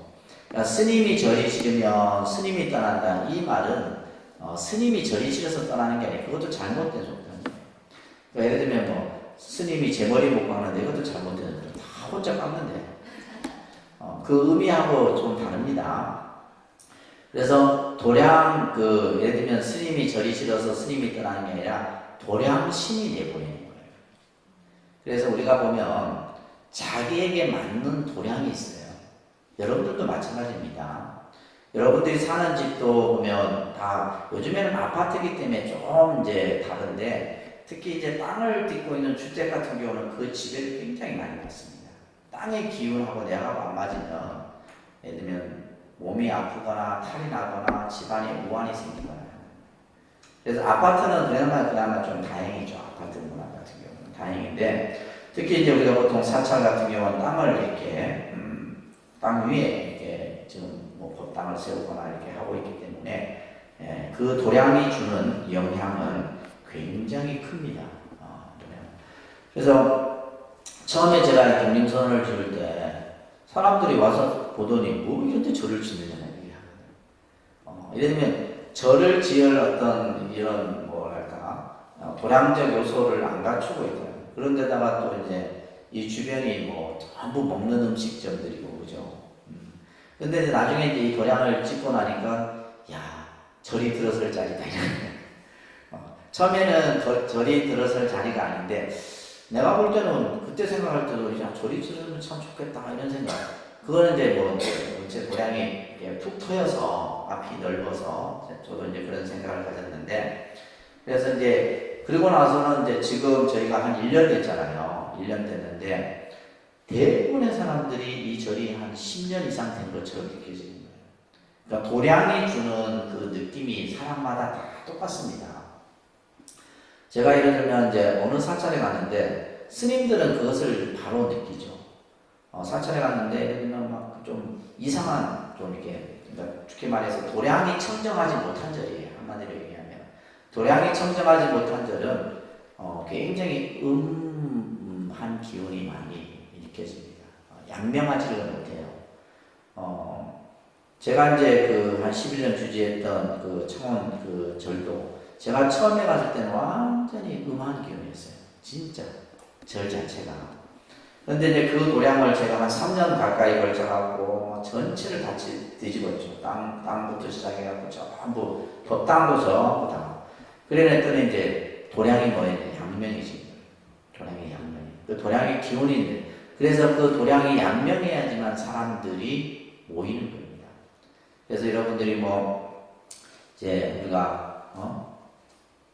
그러니까 스님이 절이 싫으면 스님이 떠난다. 이 말은 스님이 절이 싫어서 떠나는 게 아니에요. 그것도 잘못된 속담이에요. 그러니까 예를 들면 뭐 스님이 제 머리 못 깎는데 이것도 잘못된 속담. 다 혼자 깎는데 그 의미하고 좀 다릅니다. 그래서 도량 예를 들면 스님이 절이 싫어서 스님이 떠나는 게 아니라 도량신이 내보내는 거예요. 그래서 우리가 보면 자기에게 맞는 도량이 있어요. 여러분들도 마찬가지입니다. 여러분들이 사는 집도 보면 다 요즘에는 아파트이기 때문에 좀 이제 다른데, 특히 이제 땅을 딛고 있는 주택 같은 경우는 그 지배를 굉장히 많이 받습니다. 땅의 기운하고 내가 안 맞으면 예를 들면 몸이 아프거나 탈이 나거나 집안에 우환이 생기거나. 그래서 아파트는 그나마 좀 다행이죠. 아파트 문화 같은 경우는 다행인데, 특히 이제 우리가 보통 사찰 같은 경우는 땅을 이렇게 땅 위에 이렇게 지금 뭐 땅을 세우거나 이렇게 하고 있기 때문에 그 도량이 주는 영향은 굉장히 큽니다. 그래서 처음에 제가 경림선언을 지을 때 사람들이 와서 보더니 뭐 이런데 절을 짓느냐는 얘기하거든요. 예를 들면 절을 지을 어떤 이런 뭐랄까 도량적 요소를 안 갖추고 있다. 그런데다가 또 이제 이 주변이 뭐 전부 먹는 음식점들이고, 그죠? 근데 이제 나중에 이제 이 도량을 짓고 나니까, 야, 절이 들어설 자리다. 처음에는 절이 들어설 자리가 아닌데, 내가 볼 때는 그때 생각할 때도, 야, 절이 들어서면 참 좋겠다. 이런 생각. 그거는 이제 뭐, 제 도량이 푹 트여서, 앞이 넓어서, 저도 이제 그런 생각을 가졌는데, 그래서 이제 그리고 나서는 이제 지금 저희가 한 1년 됐잖아요. 1년 됐는데 대부분의 사람들이 이 절이 한 10년 이상 된 것처럼 느껴지는 거예요. 그러니까 도량이 주는 그 느낌이 사람마다 다 똑같습니다. 제가 예를 들면 이제 어느 사찰에 갔는데 스님들은 그것을 바로 느끼죠. 사찰에 갔는데 예를 들면 막 좀 이상한 좀 이렇게 그러니까 쉽게 말해서 도량이 청정하지 못한 절이에요. 한마디로 얘기하면 도량이 청정하지 못한 절은 굉장히 한 기운이 많이 느껴집니다. 양명하지를 못해요. 제가 이제 그 한 11년 주지했던 그 청원 그 절도 제가 처음에 갔을 때는 완전히 음한 기운이었어요. 진짜 절 자체가. 그런데 이제 그 도량을 제가 한 3년 가까이 걸쳐갖고 전체를 다 뒤집었죠. 땅부터 시작해갖고 전부 덧땅도 전부 다. 그래냈더니 이제 도량이 뭐예요? 양명이지. 도량이 양명이. 그 도량이 기운이 있는데 그래서 그 도량이 양명해야지만 사람들이 모이는 겁니다. 그래서 여러분들이 뭐 이제 우리가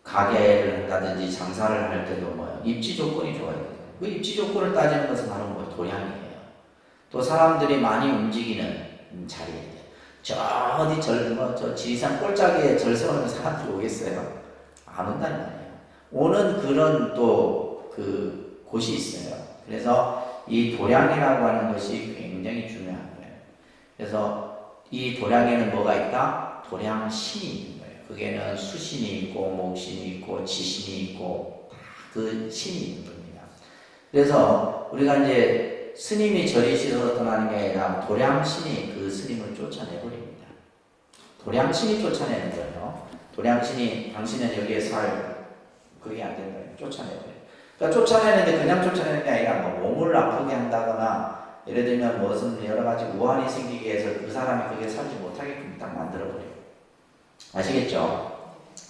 가게를 한다든지 장사를 할 때도 뭐예요? 입지 조건이 좋아야 돼요. 그 입지 조건을 따지는 것은 바로 뭐 도량이에요. 또 사람들이 많이 움직이는 자리에 저 어디 저 지리산 꼴짝에 절 세우는 사람들이 오겠어요? 안 온다는 말이에요. 오는 그런 또 그 곳이 있어요. 그래서 이 도량이라고 하는 것이 굉장히 중요한 거예요. 그래서 이 도량에는 뭐가 있다? 도량신이 있는 거예요. 그게는 수신이 있고 목신이 있고 지신이 있고 다 그 신이 있는 겁니다. 그래서 우리가 이제 스님이 절이 싫어서 떠나는 게 아니라 도량신이 그 스님을 쫓아내버립니다. 도량신이 쫓아내는 거예요. 도량신이 당신은 여기에 살 그게 안 된다. 쫓아내버려요. 그러니까 쫓아내는데 그냥 쫓아내는 게 아니라 뭐 몸을 아프게 한다거나 예를 들면 무슨 여러 가지 우환이 생기게 해서 그 사람이 그게 살지 못하게끔 딱 만들어버려요. 아시겠죠?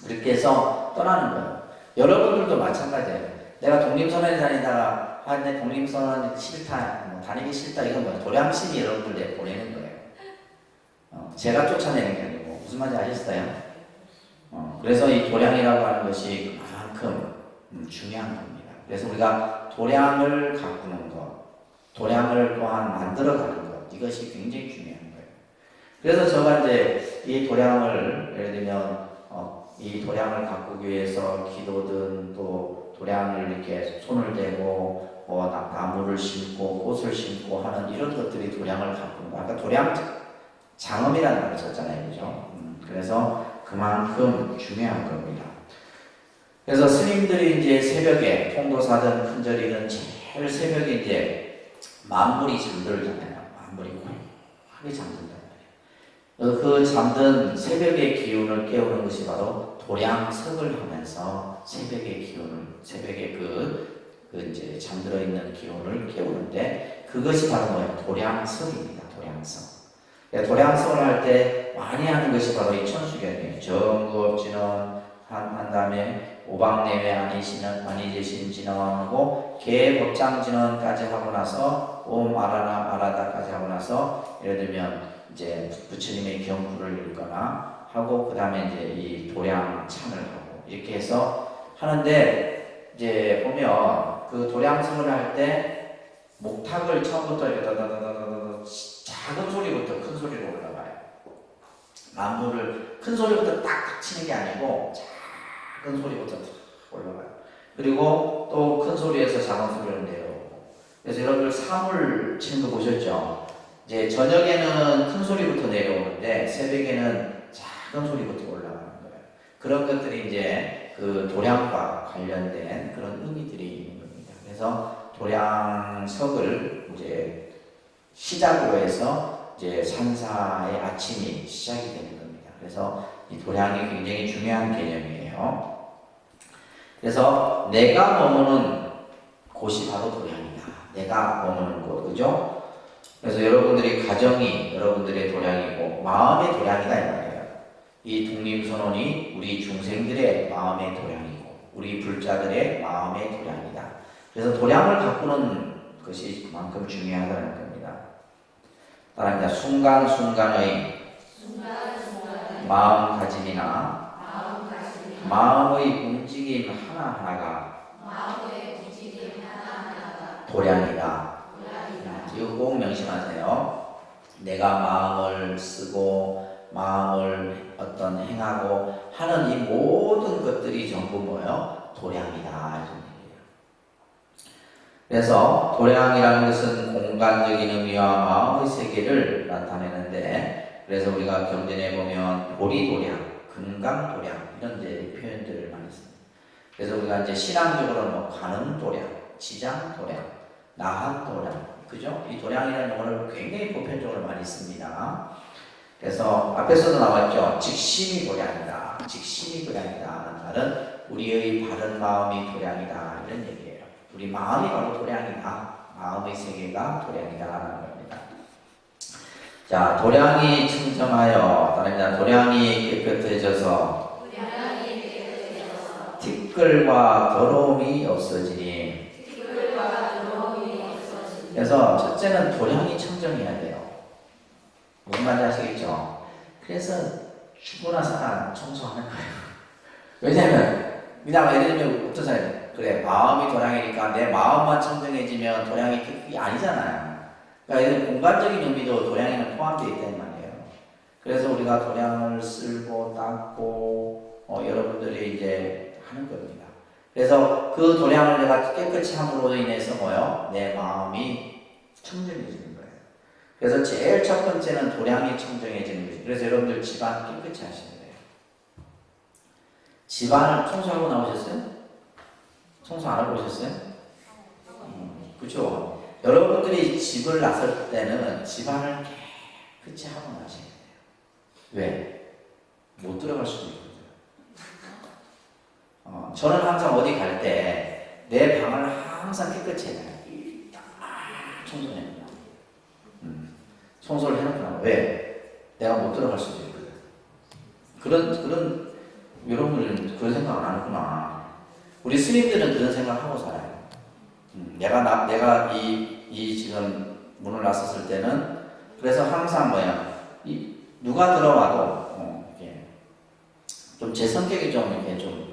그렇게 해서 떠나는 거예요. 여러분들도 마찬가지예요. 내가 독립선언에 다니다가 내 독립선언 싫다, 뭐 다니기 싫다 이건 뭐야? 도량신이 여러분들 내 보내는 거예요. 제가 쫓아내는 게 아니고 무슨 말인지 아셨어요? 그래서 이 도량이라고 하는 것이 그만큼 중요한 겁니다. 그래서 우리가 도량을 가꾸는 것, 도량을 또한 만들어가는 것 이것이 굉장히 중요한 거예요. 그래서 제가 이제 이 도량을 예를 들면 이 도량을 가꾸기 위해서 기도든 또 도량을 이렇게 손을 대고 나무를 심고 꽃을 심고 하는 이런 것들이 도량을 가꾸는 거예요. 아까 도량 장엄이라는 말을 썼잖아요, 그죠? 그래서 그만큼 중요한 겁니다. 그래서 스님들이 이제 새벽에 통도사든 큰절이든 제일 새벽에 이제 만물이 잠들잖아요. 만물이 고요하게 잠든단 말이에요. 그 잠든 새벽의 기운을 깨우는 것이 바로 도량석을 하면서 새벽의 기운을, 새벽에 이제 잠들어 있는 기운을 깨우는데 그것이 바로 뭐예요? 도량석입니다. 도량석. 도량석을 할 때 많이 하는 것이 바로 이 천수경이에요. 정급진언 한 다음에 오방내외 아니제신 진언하고 개법장진언까지 하고 나서 옴 아라나 아라다까지 하고 나서 예를 들면 이제 부처님의 경부를 읽거나 하고 그 다음에 이제 이 도량찬을 하고 이렇게 해서 하는데 이제 보면 그 도량성을 할 때 목탁을 처음부터 이렇게 작은 소리부터 큰 소리로 올라가요. 만물을 큰 소리부터 딱 치는 게 아니고 작은 소리부터 올라가요. 그리고 또 큰 소리에서 작은 소리로 내려오고. 그래서 여러분들 사물 치는 거 보셨죠? 이제 저녁에는 큰 소리부터 내려오는데 새벽에는 작은 소리부터 올라가는 거예요. 그런 것들이 이제 그 도량과 관련된 그런 의미들이 있는 겁니다. 그래서 도량석을 이제 시작으로 해서 이제 산사의 아침이 시작이 되는 겁니다. 그래서 이 도량이 굉장히 중요한 개념이에요. 그래서 내가 머무는 곳이 바로 도량이다. 내가 머무는 곳, 그죠? 그래서 여러분들이 가정이 여러분들의 도량이고 마음의 도량이다 이 말이에요. 이 독립선언이 우리 중생들의 마음의 도량이고 우리 불자들의 마음의 도량이다. 그래서 도량을 가꾸는 것이 그만큼 중요하다는 겁니다. 따라합니다. 순간순간의 마음가짐이나 마음의 움직임 하나하나가 도량이다. 이거 꼭 명심하세요. 내가 마음을 쓰고 마음을 어떤 행하고 하는 이 모든 것들이 전부 뭐예요? 도량이다. 이런 얘기예요. 그래서 도량이라는 것은 공간적인 의미와 마음의 세계를 나타내는데, 그래서 우리가 경전에 보면 보리도량, 금강도량 이런 이제 표현들을 많이 씁니다. 그래서 우리가 이제 신앙적으로는 뭐 관음도량, 지장도량, 나한도량, 그죠? 이 도량이라는 용어를 굉장히 보편적으로 많이 씁니다. 그래서 앞에서도 나왔죠. 직심이 도량이다. 직심이 도량이다 하는 말은 우리의 바른 마음이 도량이다 이런 얘기예요. 우리 마음이 바로 도량이다. 마음의 세계가 도량이다 라는 겁니다. 자, 도량이 청정하여 따릅니다. 도량이 깨끗해져서 티끌과 더러움이 없어지니. 그래서 첫째는 도량이 청정해야 돼요. 무슨 말인지 아시겠죠? 그래서 죽고 나서 청소하는 거예요. 왜냐하면 그냥 예를 들면 어떤 사람이 그래 마음이 도량이니까 내 마음만 청정해지면 도량이 그게 아니잖아요. 그러니까 이런 공간적인 의미도 도량에는 포함되어 있다는 말이에요. 그래서 우리가 도량을 쓸고 닦고 여러분들이 이제 하는 겁니다. 그래서 그 도량을 내가 깨끗이 함으로 인해서 뭐요? 내 마음이 청정해지는 거예요. 그래서 제일 첫 번째는 도량이 청정해지는 거죠. 그래서 여러분들 집안 깨끗이 하시면 돼요. 집안을 청소하고 나오셨어요? 청소 안 하고 오셨어요? 그렇죠. 여러분들이 집을 나설 때는 집안을 깨끗이 하고 나셔야 돼요. 왜? 못 들어갈 수도 있거든요. 저는 항상 어디 갈 때 내 방을 항상 깨끗이 해놔요. 청소를 해놔요. 청소를 해놓고 나면 왜? 내가 못 들어갈 수도 있거든. 그런 여러분들은 그런 생각을 안 하구나. 우리 스님들은 그런 생각을 하고 살아요. 내가 이 지금 문을 나섰을 때는 그래서 항상 누가 들어와도 좀 제 성격이 좀 이렇게 좀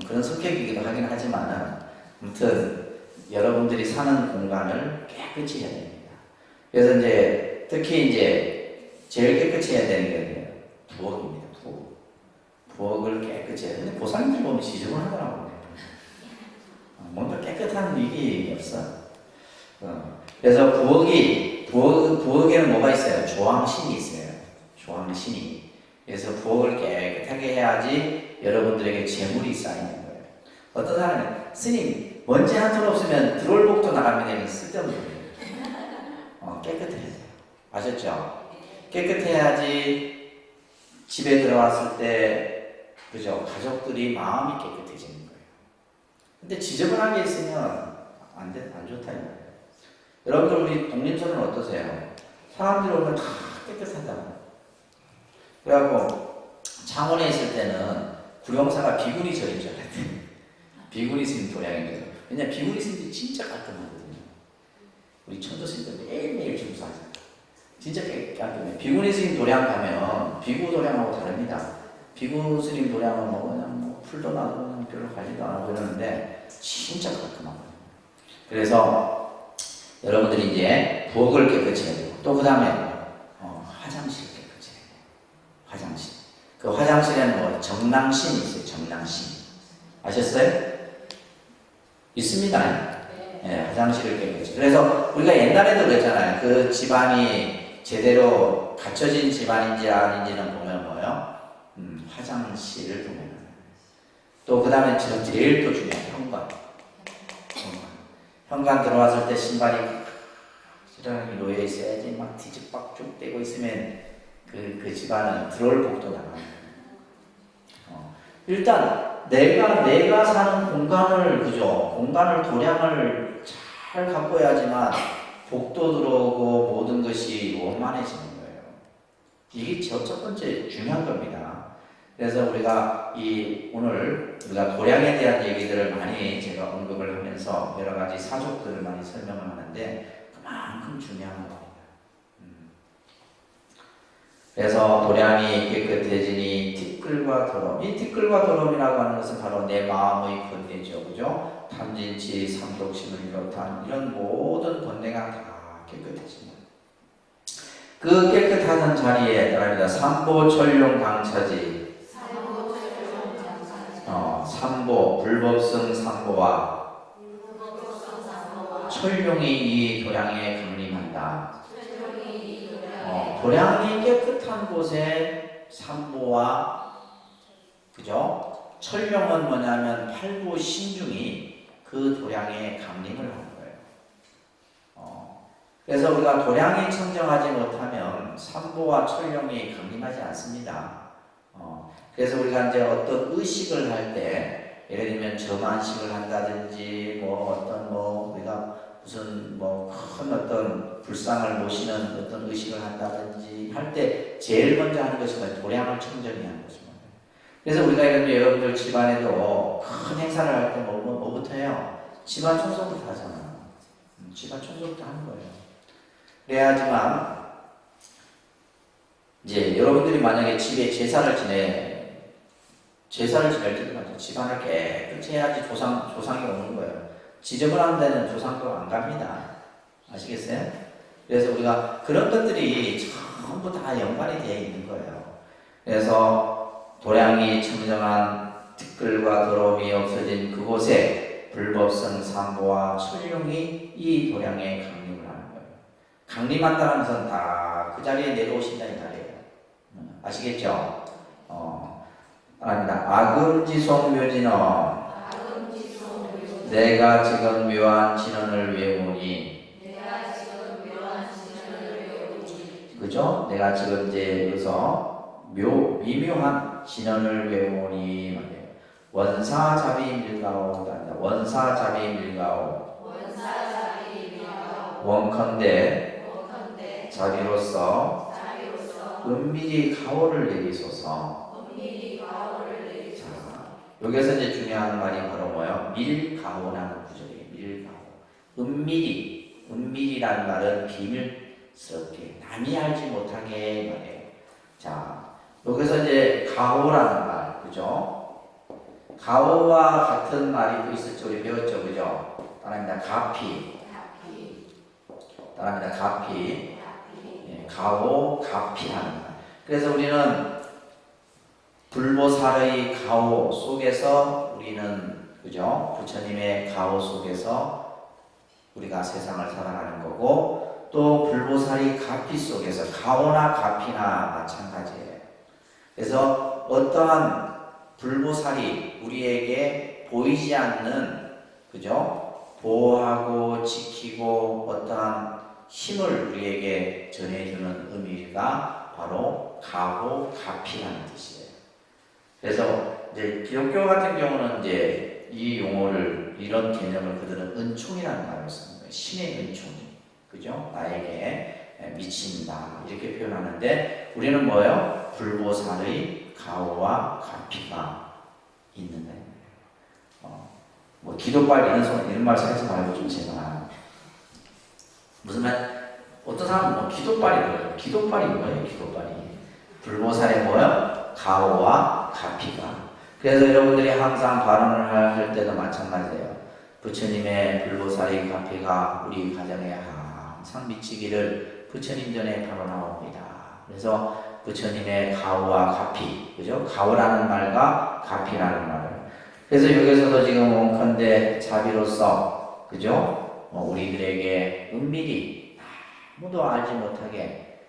그런 성격이기도 하긴 하지만은 아무튼 여러분들이 사는 공간을 깨끗이 해야 됩니다. 그래서 이제 특히 이제 제일 깨끗이 해야 되는 게 부엌입니다. 부엌을 깨끗이 해야 돼요. 근데 보살님들 보면 지저분하더라고요. 뭔가 깨끗한 일이 없어. 그래서 부엌에는 뭐가 있어요? 조항신이 있어요. 조항신이. 그래서 부엌을 깨끗하게 해야지 여러분들에게 재물이 쌓이는 거예요. 어떤 사람은 스님 먼지 한 톨 없으면 드롤복도 나가면 쓸데없는 거예요. 깨끗해야 돼요. 아셨죠? 깨끗해야지 집에 들어왔을 때 그죠? 가족들이 마음이 깨끗해지는 거예요. 근데 지저분하게 있으면 안 좋다 이 말이에요. 여러분들 우리 독립선은 어떠세요? 사람들이 오면 다 깨끗하다고. 그래갖고 창원에 있을 때는 구룡사가 비구니 절인 줄 알았대. 비구니 스님 도량인 거죠. 왜냐면 비구니 스님들이 진짜 깔끔하거든요. 우리 천도 스님들 매일매일 청소하잖아요. 진짜 깔끔해요. 비구니 스님 도량 가면 비구 도량하고 다릅니다. 비구 스님 도량은 그냥 풀도 나고 그냥 별로 관리도 안 하고 이러는데 진짜 깔끔하거든요. 그래서 여러분들이 이제 부엌을 깨끗이 해야 되고 또 그 다음에 화장실 깨끗이 해야 돼요. 화장실. 그 화장실에는 정랑신이 있어요. 정랑신. 아셨어요? 있습니다. 네, 화장실을 깨끗이. 그래서 우리가 옛날에도 그랬잖아요. 그 집안이 제대로 갖춰진 집안인지 아닌지는 보면 화장실을 보면. 또 그 다음에 제일 또 중요한 현관. 현관 들어왔을 때 신발이 시원하게 놓여 있어야지 막 뒤집박죽 떼고 있으면 그 집안은 드롤복도 나가요. 일단 내가 사는 공간을 공간을 도량을 잘 갖고 해야지만 복도 들어오고 모든 것이 원만해지는 거예요. 이게 첫 번째 중요한 겁니다. 그래서 우리가 오늘 우리가 도량에 대한 얘기들을 많이 제가 언급을 하면서 여러 가지 사족들을 많이 설명을 하는데 그만큼 중요한 겁니다. 그래서 도량이 깨끗해지니 티끌과 더러움. 이 티끌과 더러움이라고 하는 것은 바로 내 마음의 번뇌죠. 그죠? 탐진치, 삼독심을 비롯한 이런 모든 번뇌가 다 깨끗해집니다. 그 깨끗한 자리에 따릅니다. 삼보철용 당차지. 삼보, 불법성 삼보와 철용이 이 도량에 강림한다. 도량이 깨끗한 곳에 삼보와 그죠? 철용은 뭐냐면 팔부 신중이 그 도량에 강림을 하는 거예요. 그래서 우리가 도량이 청정하지 못하면 삼보와 철용이 강림하지 않습니다. 그래서 우리가 이제 어떤 의식을 할 때, 예를 들면 점안식을 한다든지, 우리가 무슨 큰 어떤 불상을 모시는 어떤 의식을 한다든지 할 때 제일 먼저 하는 것이 도량을 청정해야 하는 것입니다. 그래서 우리가 이런 여러분들 집안에도 큰 행사를 할 때 뭐부터 해요? 집안 청소부터 하잖아. 집안 청소부터 하는 거예요. 그래야지만 이제 여러분들이 만약에 집에 제사를 지낼 때도 맞아요. 집안을 깨끗이 해야지 조상이 오는 거예요. 지저분한 데는 조상도 안 갑니다. 아시겠어요? 그래서 우리가 그런 것들이 전부 다 연관이 되어 있는 거예요. 그래서 도량이 청정한 티끌과 더러움이 없어진 그곳에 불법성 삼보와 철용이 이 도량에 강림을 하는 거예요. 강림한다는 것은 다 그 자리에 내려오신다는 말이에요. 아시겠죠? 아닙니다. 아금지송 묘진어 내가 지금 묘한 진언을 외우니 그죠? 내가 지금 이제 여기서 미묘한 진언을 외우니 말이에요. 원사자비 밀가오 원사자비 밀가오 원컨대 자비로서 은밀히 가오를 내리소서. 여기서 이제 중요한 말이 바로 뭐예요? 밀가오라는 구절이에요. 밀가오. 은밀이라는 말은 비밀스럽게 남이 알지 못하게 말이에요. 자, 여기서 이제 가오라는 말, 그죠? 가오와 같은 말이 또 있었죠. 우리 배웠죠, 그죠? 따라합니다. 가피. 따라합니다. 가피. 가오, 가피라는 말. 그래서 우리는 불보살의 가오 속에서 우리는 그죠? 부처님의 가오 속에서 우리가 세상을 살아가는 거고 또 불보살이 가피 속에서 가오나 가피나 마찬가지예요. 그래서 어떠한 불보살이 우리에게 보이지 않는 그죠? 보호하고 지키고 어떠한 힘을 우리에게 전해주는 의미가 바로 가호, 가피라는 뜻이에요. 그래서 이제 기독교 같은 경우는 이제 이 용어를 이런 개념을 그들은 은총이라는 말을 쓰는 거예요. 신의 은총, 그죠? 나에게 미친다 이렇게 표현하는데 우리는 뭐예요? 불보살의 가호와 가피가 있는 거예요. 기도빨 이런 말 하지 말고 좀 제가 무슨 말? 어떤 사람은 기도빨이 뭐예요? 기도빨이 뭐예요? 기도빨이 불보살의 뭐예요? 가오와 가피가. 그래서 여러분들이 항상 발언을 할 때도 마찬가지예요. 부처님의 불보살의 가피가 우리 가정에 항상 미치기를 부처님 전에 발언하옵니다. 그래서 부처님의 가오와 가피, 그죠? 가오라는 말과 가피라는 말을. 그래서 여기서도 지금 원컨대 자비로서, 그죠? 우리들에게 은밀히 아무도 알지 못하게.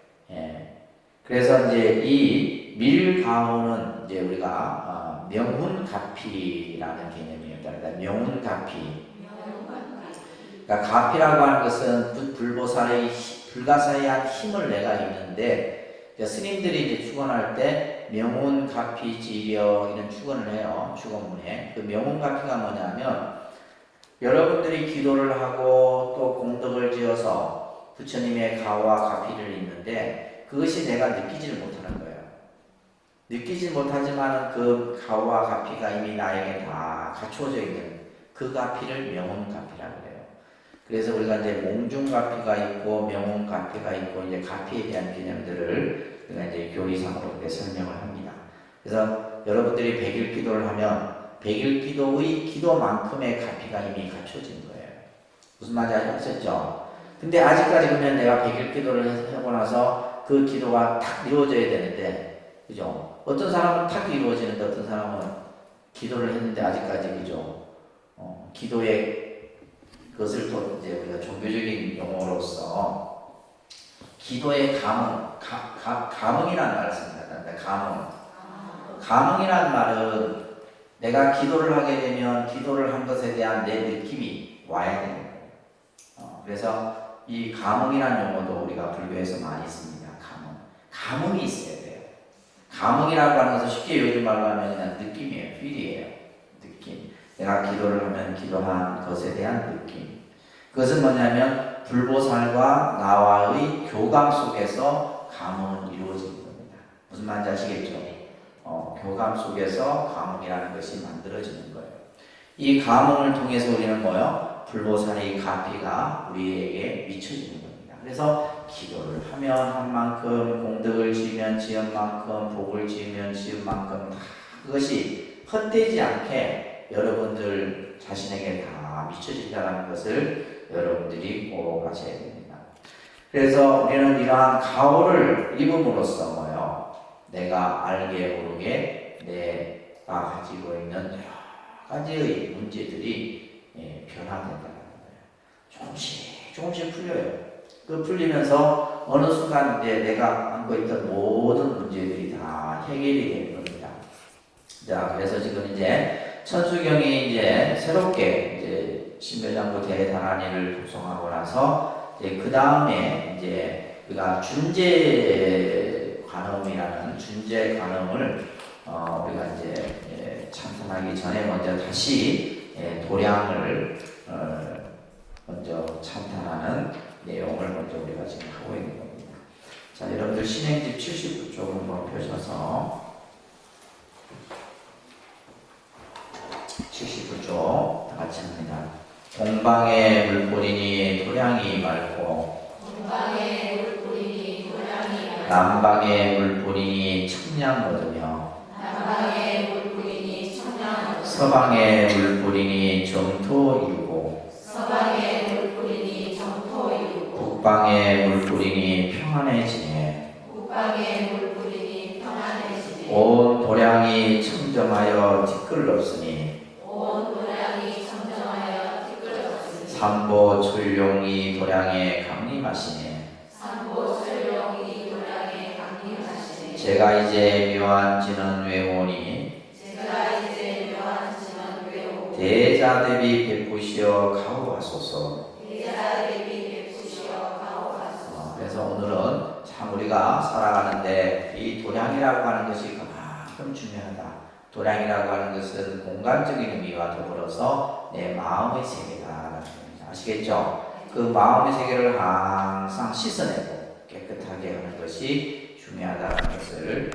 그래서 이제 이 밀가오는 이제 우리가 명훈가피라는 개념이에요. 그러니까 명훈가피. 그러니까 가피라고 하는 것은 불보살의 불가사의한 힘을 내가 있는데 스님들이 이제 축원할 때 명훈가피지려 이런 축원을 해요. 축원문에. 그 명훈가피가 뭐냐면 여러분들이 기도를 하고 또 공덕을 지어서 부처님의 가오와 가피를 입는데 그것이 내가 느끼지를 못하는 거예요. 느끼지 못하지만 그 가오와 가피가 이미 나에게 다 갖추어져 있는 그 가피를 명훈가피라고 해요. 그래서 우리가 이제 몽중가피가 있고 명훈가피가 있고 이제 가피에 대한 개념들을 우리가 이제 교리상으로 이렇게 설명을 합니다. 그래서 여러분들이 100일 기도를 하면 100일 기도의 기도만큼의 가피가 이미 갖춰진 거예요. 무슨 말인지 아셨죠? 근데 아직까지 그러면 내가 100일 기도를 하고 나서 그 기도가 탁 이루어져야 되는데, 그죠? 어떤 사람은 탁 이루어지는데 어떤 사람은 기도를 했는데 아직까지, 그죠? 기도의 그것을 또 이제 우리가 종교적인 용어로서 기도의 감흥이라는 말을 씁니다. 감흥이라는 말은 내가 기도를 하게 되면 기도를 한 것에 대한 내 느낌이 와야 되는 거예요. 그래서 이 감흥이라는 용어도 우리가 불교에서 많이 씁니다. 감흥이 있어야 돼요. 감흥이라고 하는 것은 쉽게 요즘 말로 하면 그냥 느낌이에요. 필이에요. 느낌. 내가 기도를 하면 기도한 것에 대한 느낌. 그것은 뭐냐면 불보살과 나와의 교감 속에서 감흥은 이루어지는 겁니다. 무슨 말인지 아시겠죠? 교감 속에서 감흥이라는 것이 만들어지는 거예요. 이 감흥을 통해서 우리는 뭐요? 불보살의 가피가 우리에게 미쳐지는 겁니다. 그래서 기도를 하면 한 만큼, 공덕을 지으면 지은 만큼, 복을 지으면 지은 만큼 다 그것이 헛되지 않게 여러분들 자신에게 다 미쳐진다는 것을 여러분들이 꼭 아셔야 됩니다. 그래서 우리는 이러한 가호를 입음으로써 뭐요? 내가 알게 모르게 내가 가지고 있는 여러 가지의 문제들이 변화된다는 거예요. 조금씩 풀려요. 그 풀리면서 어느 순간 이제 내가 안고 있던 모든 문제들이 다 해결이 되는 겁니다. 자, 그래서 지금 이제 천수경이 이제 새롭게 이제 신묘장구 대단한이를 구성하고 나서 이제 그 다음에 이제 우리가 준재 관음이라는 준재 관음을 우리가 이제 찬탄하기 전에 먼저 다시 도량을 먼저 찬탄하는 내용을 먼저 우리가 지금 하고 있는 겁니다. 자, 여러분들 신행집 79쪽 한번 펴셔서 79쪽 다 같이 합니다. 동방의 물뿌리니 도량이 맑고 남방의 물뿌리니 청량 거두며 서방의 물뿌리니 정토 이루고 북방의 물뿌리니 평안해지네. 온 도량이 청정하여 티끌없으니 삼보 철룡이 도량에 강림하시네. 제가 이제 묘한 지는 외오니 대자대비 베푸시어 가오하소서. 그래서 오늘은 참 우리가 살아가는데 이 도량이라고 하는 것이 그만큼 중요하다. 도량이라고 하는 것은 공간적인 의미와 더불어서 내 마음의 세계다. 아시겠죠? 그 마음의 세계를 항상 씻어내고 깨끗하게 하는 것이 중요하다는 것을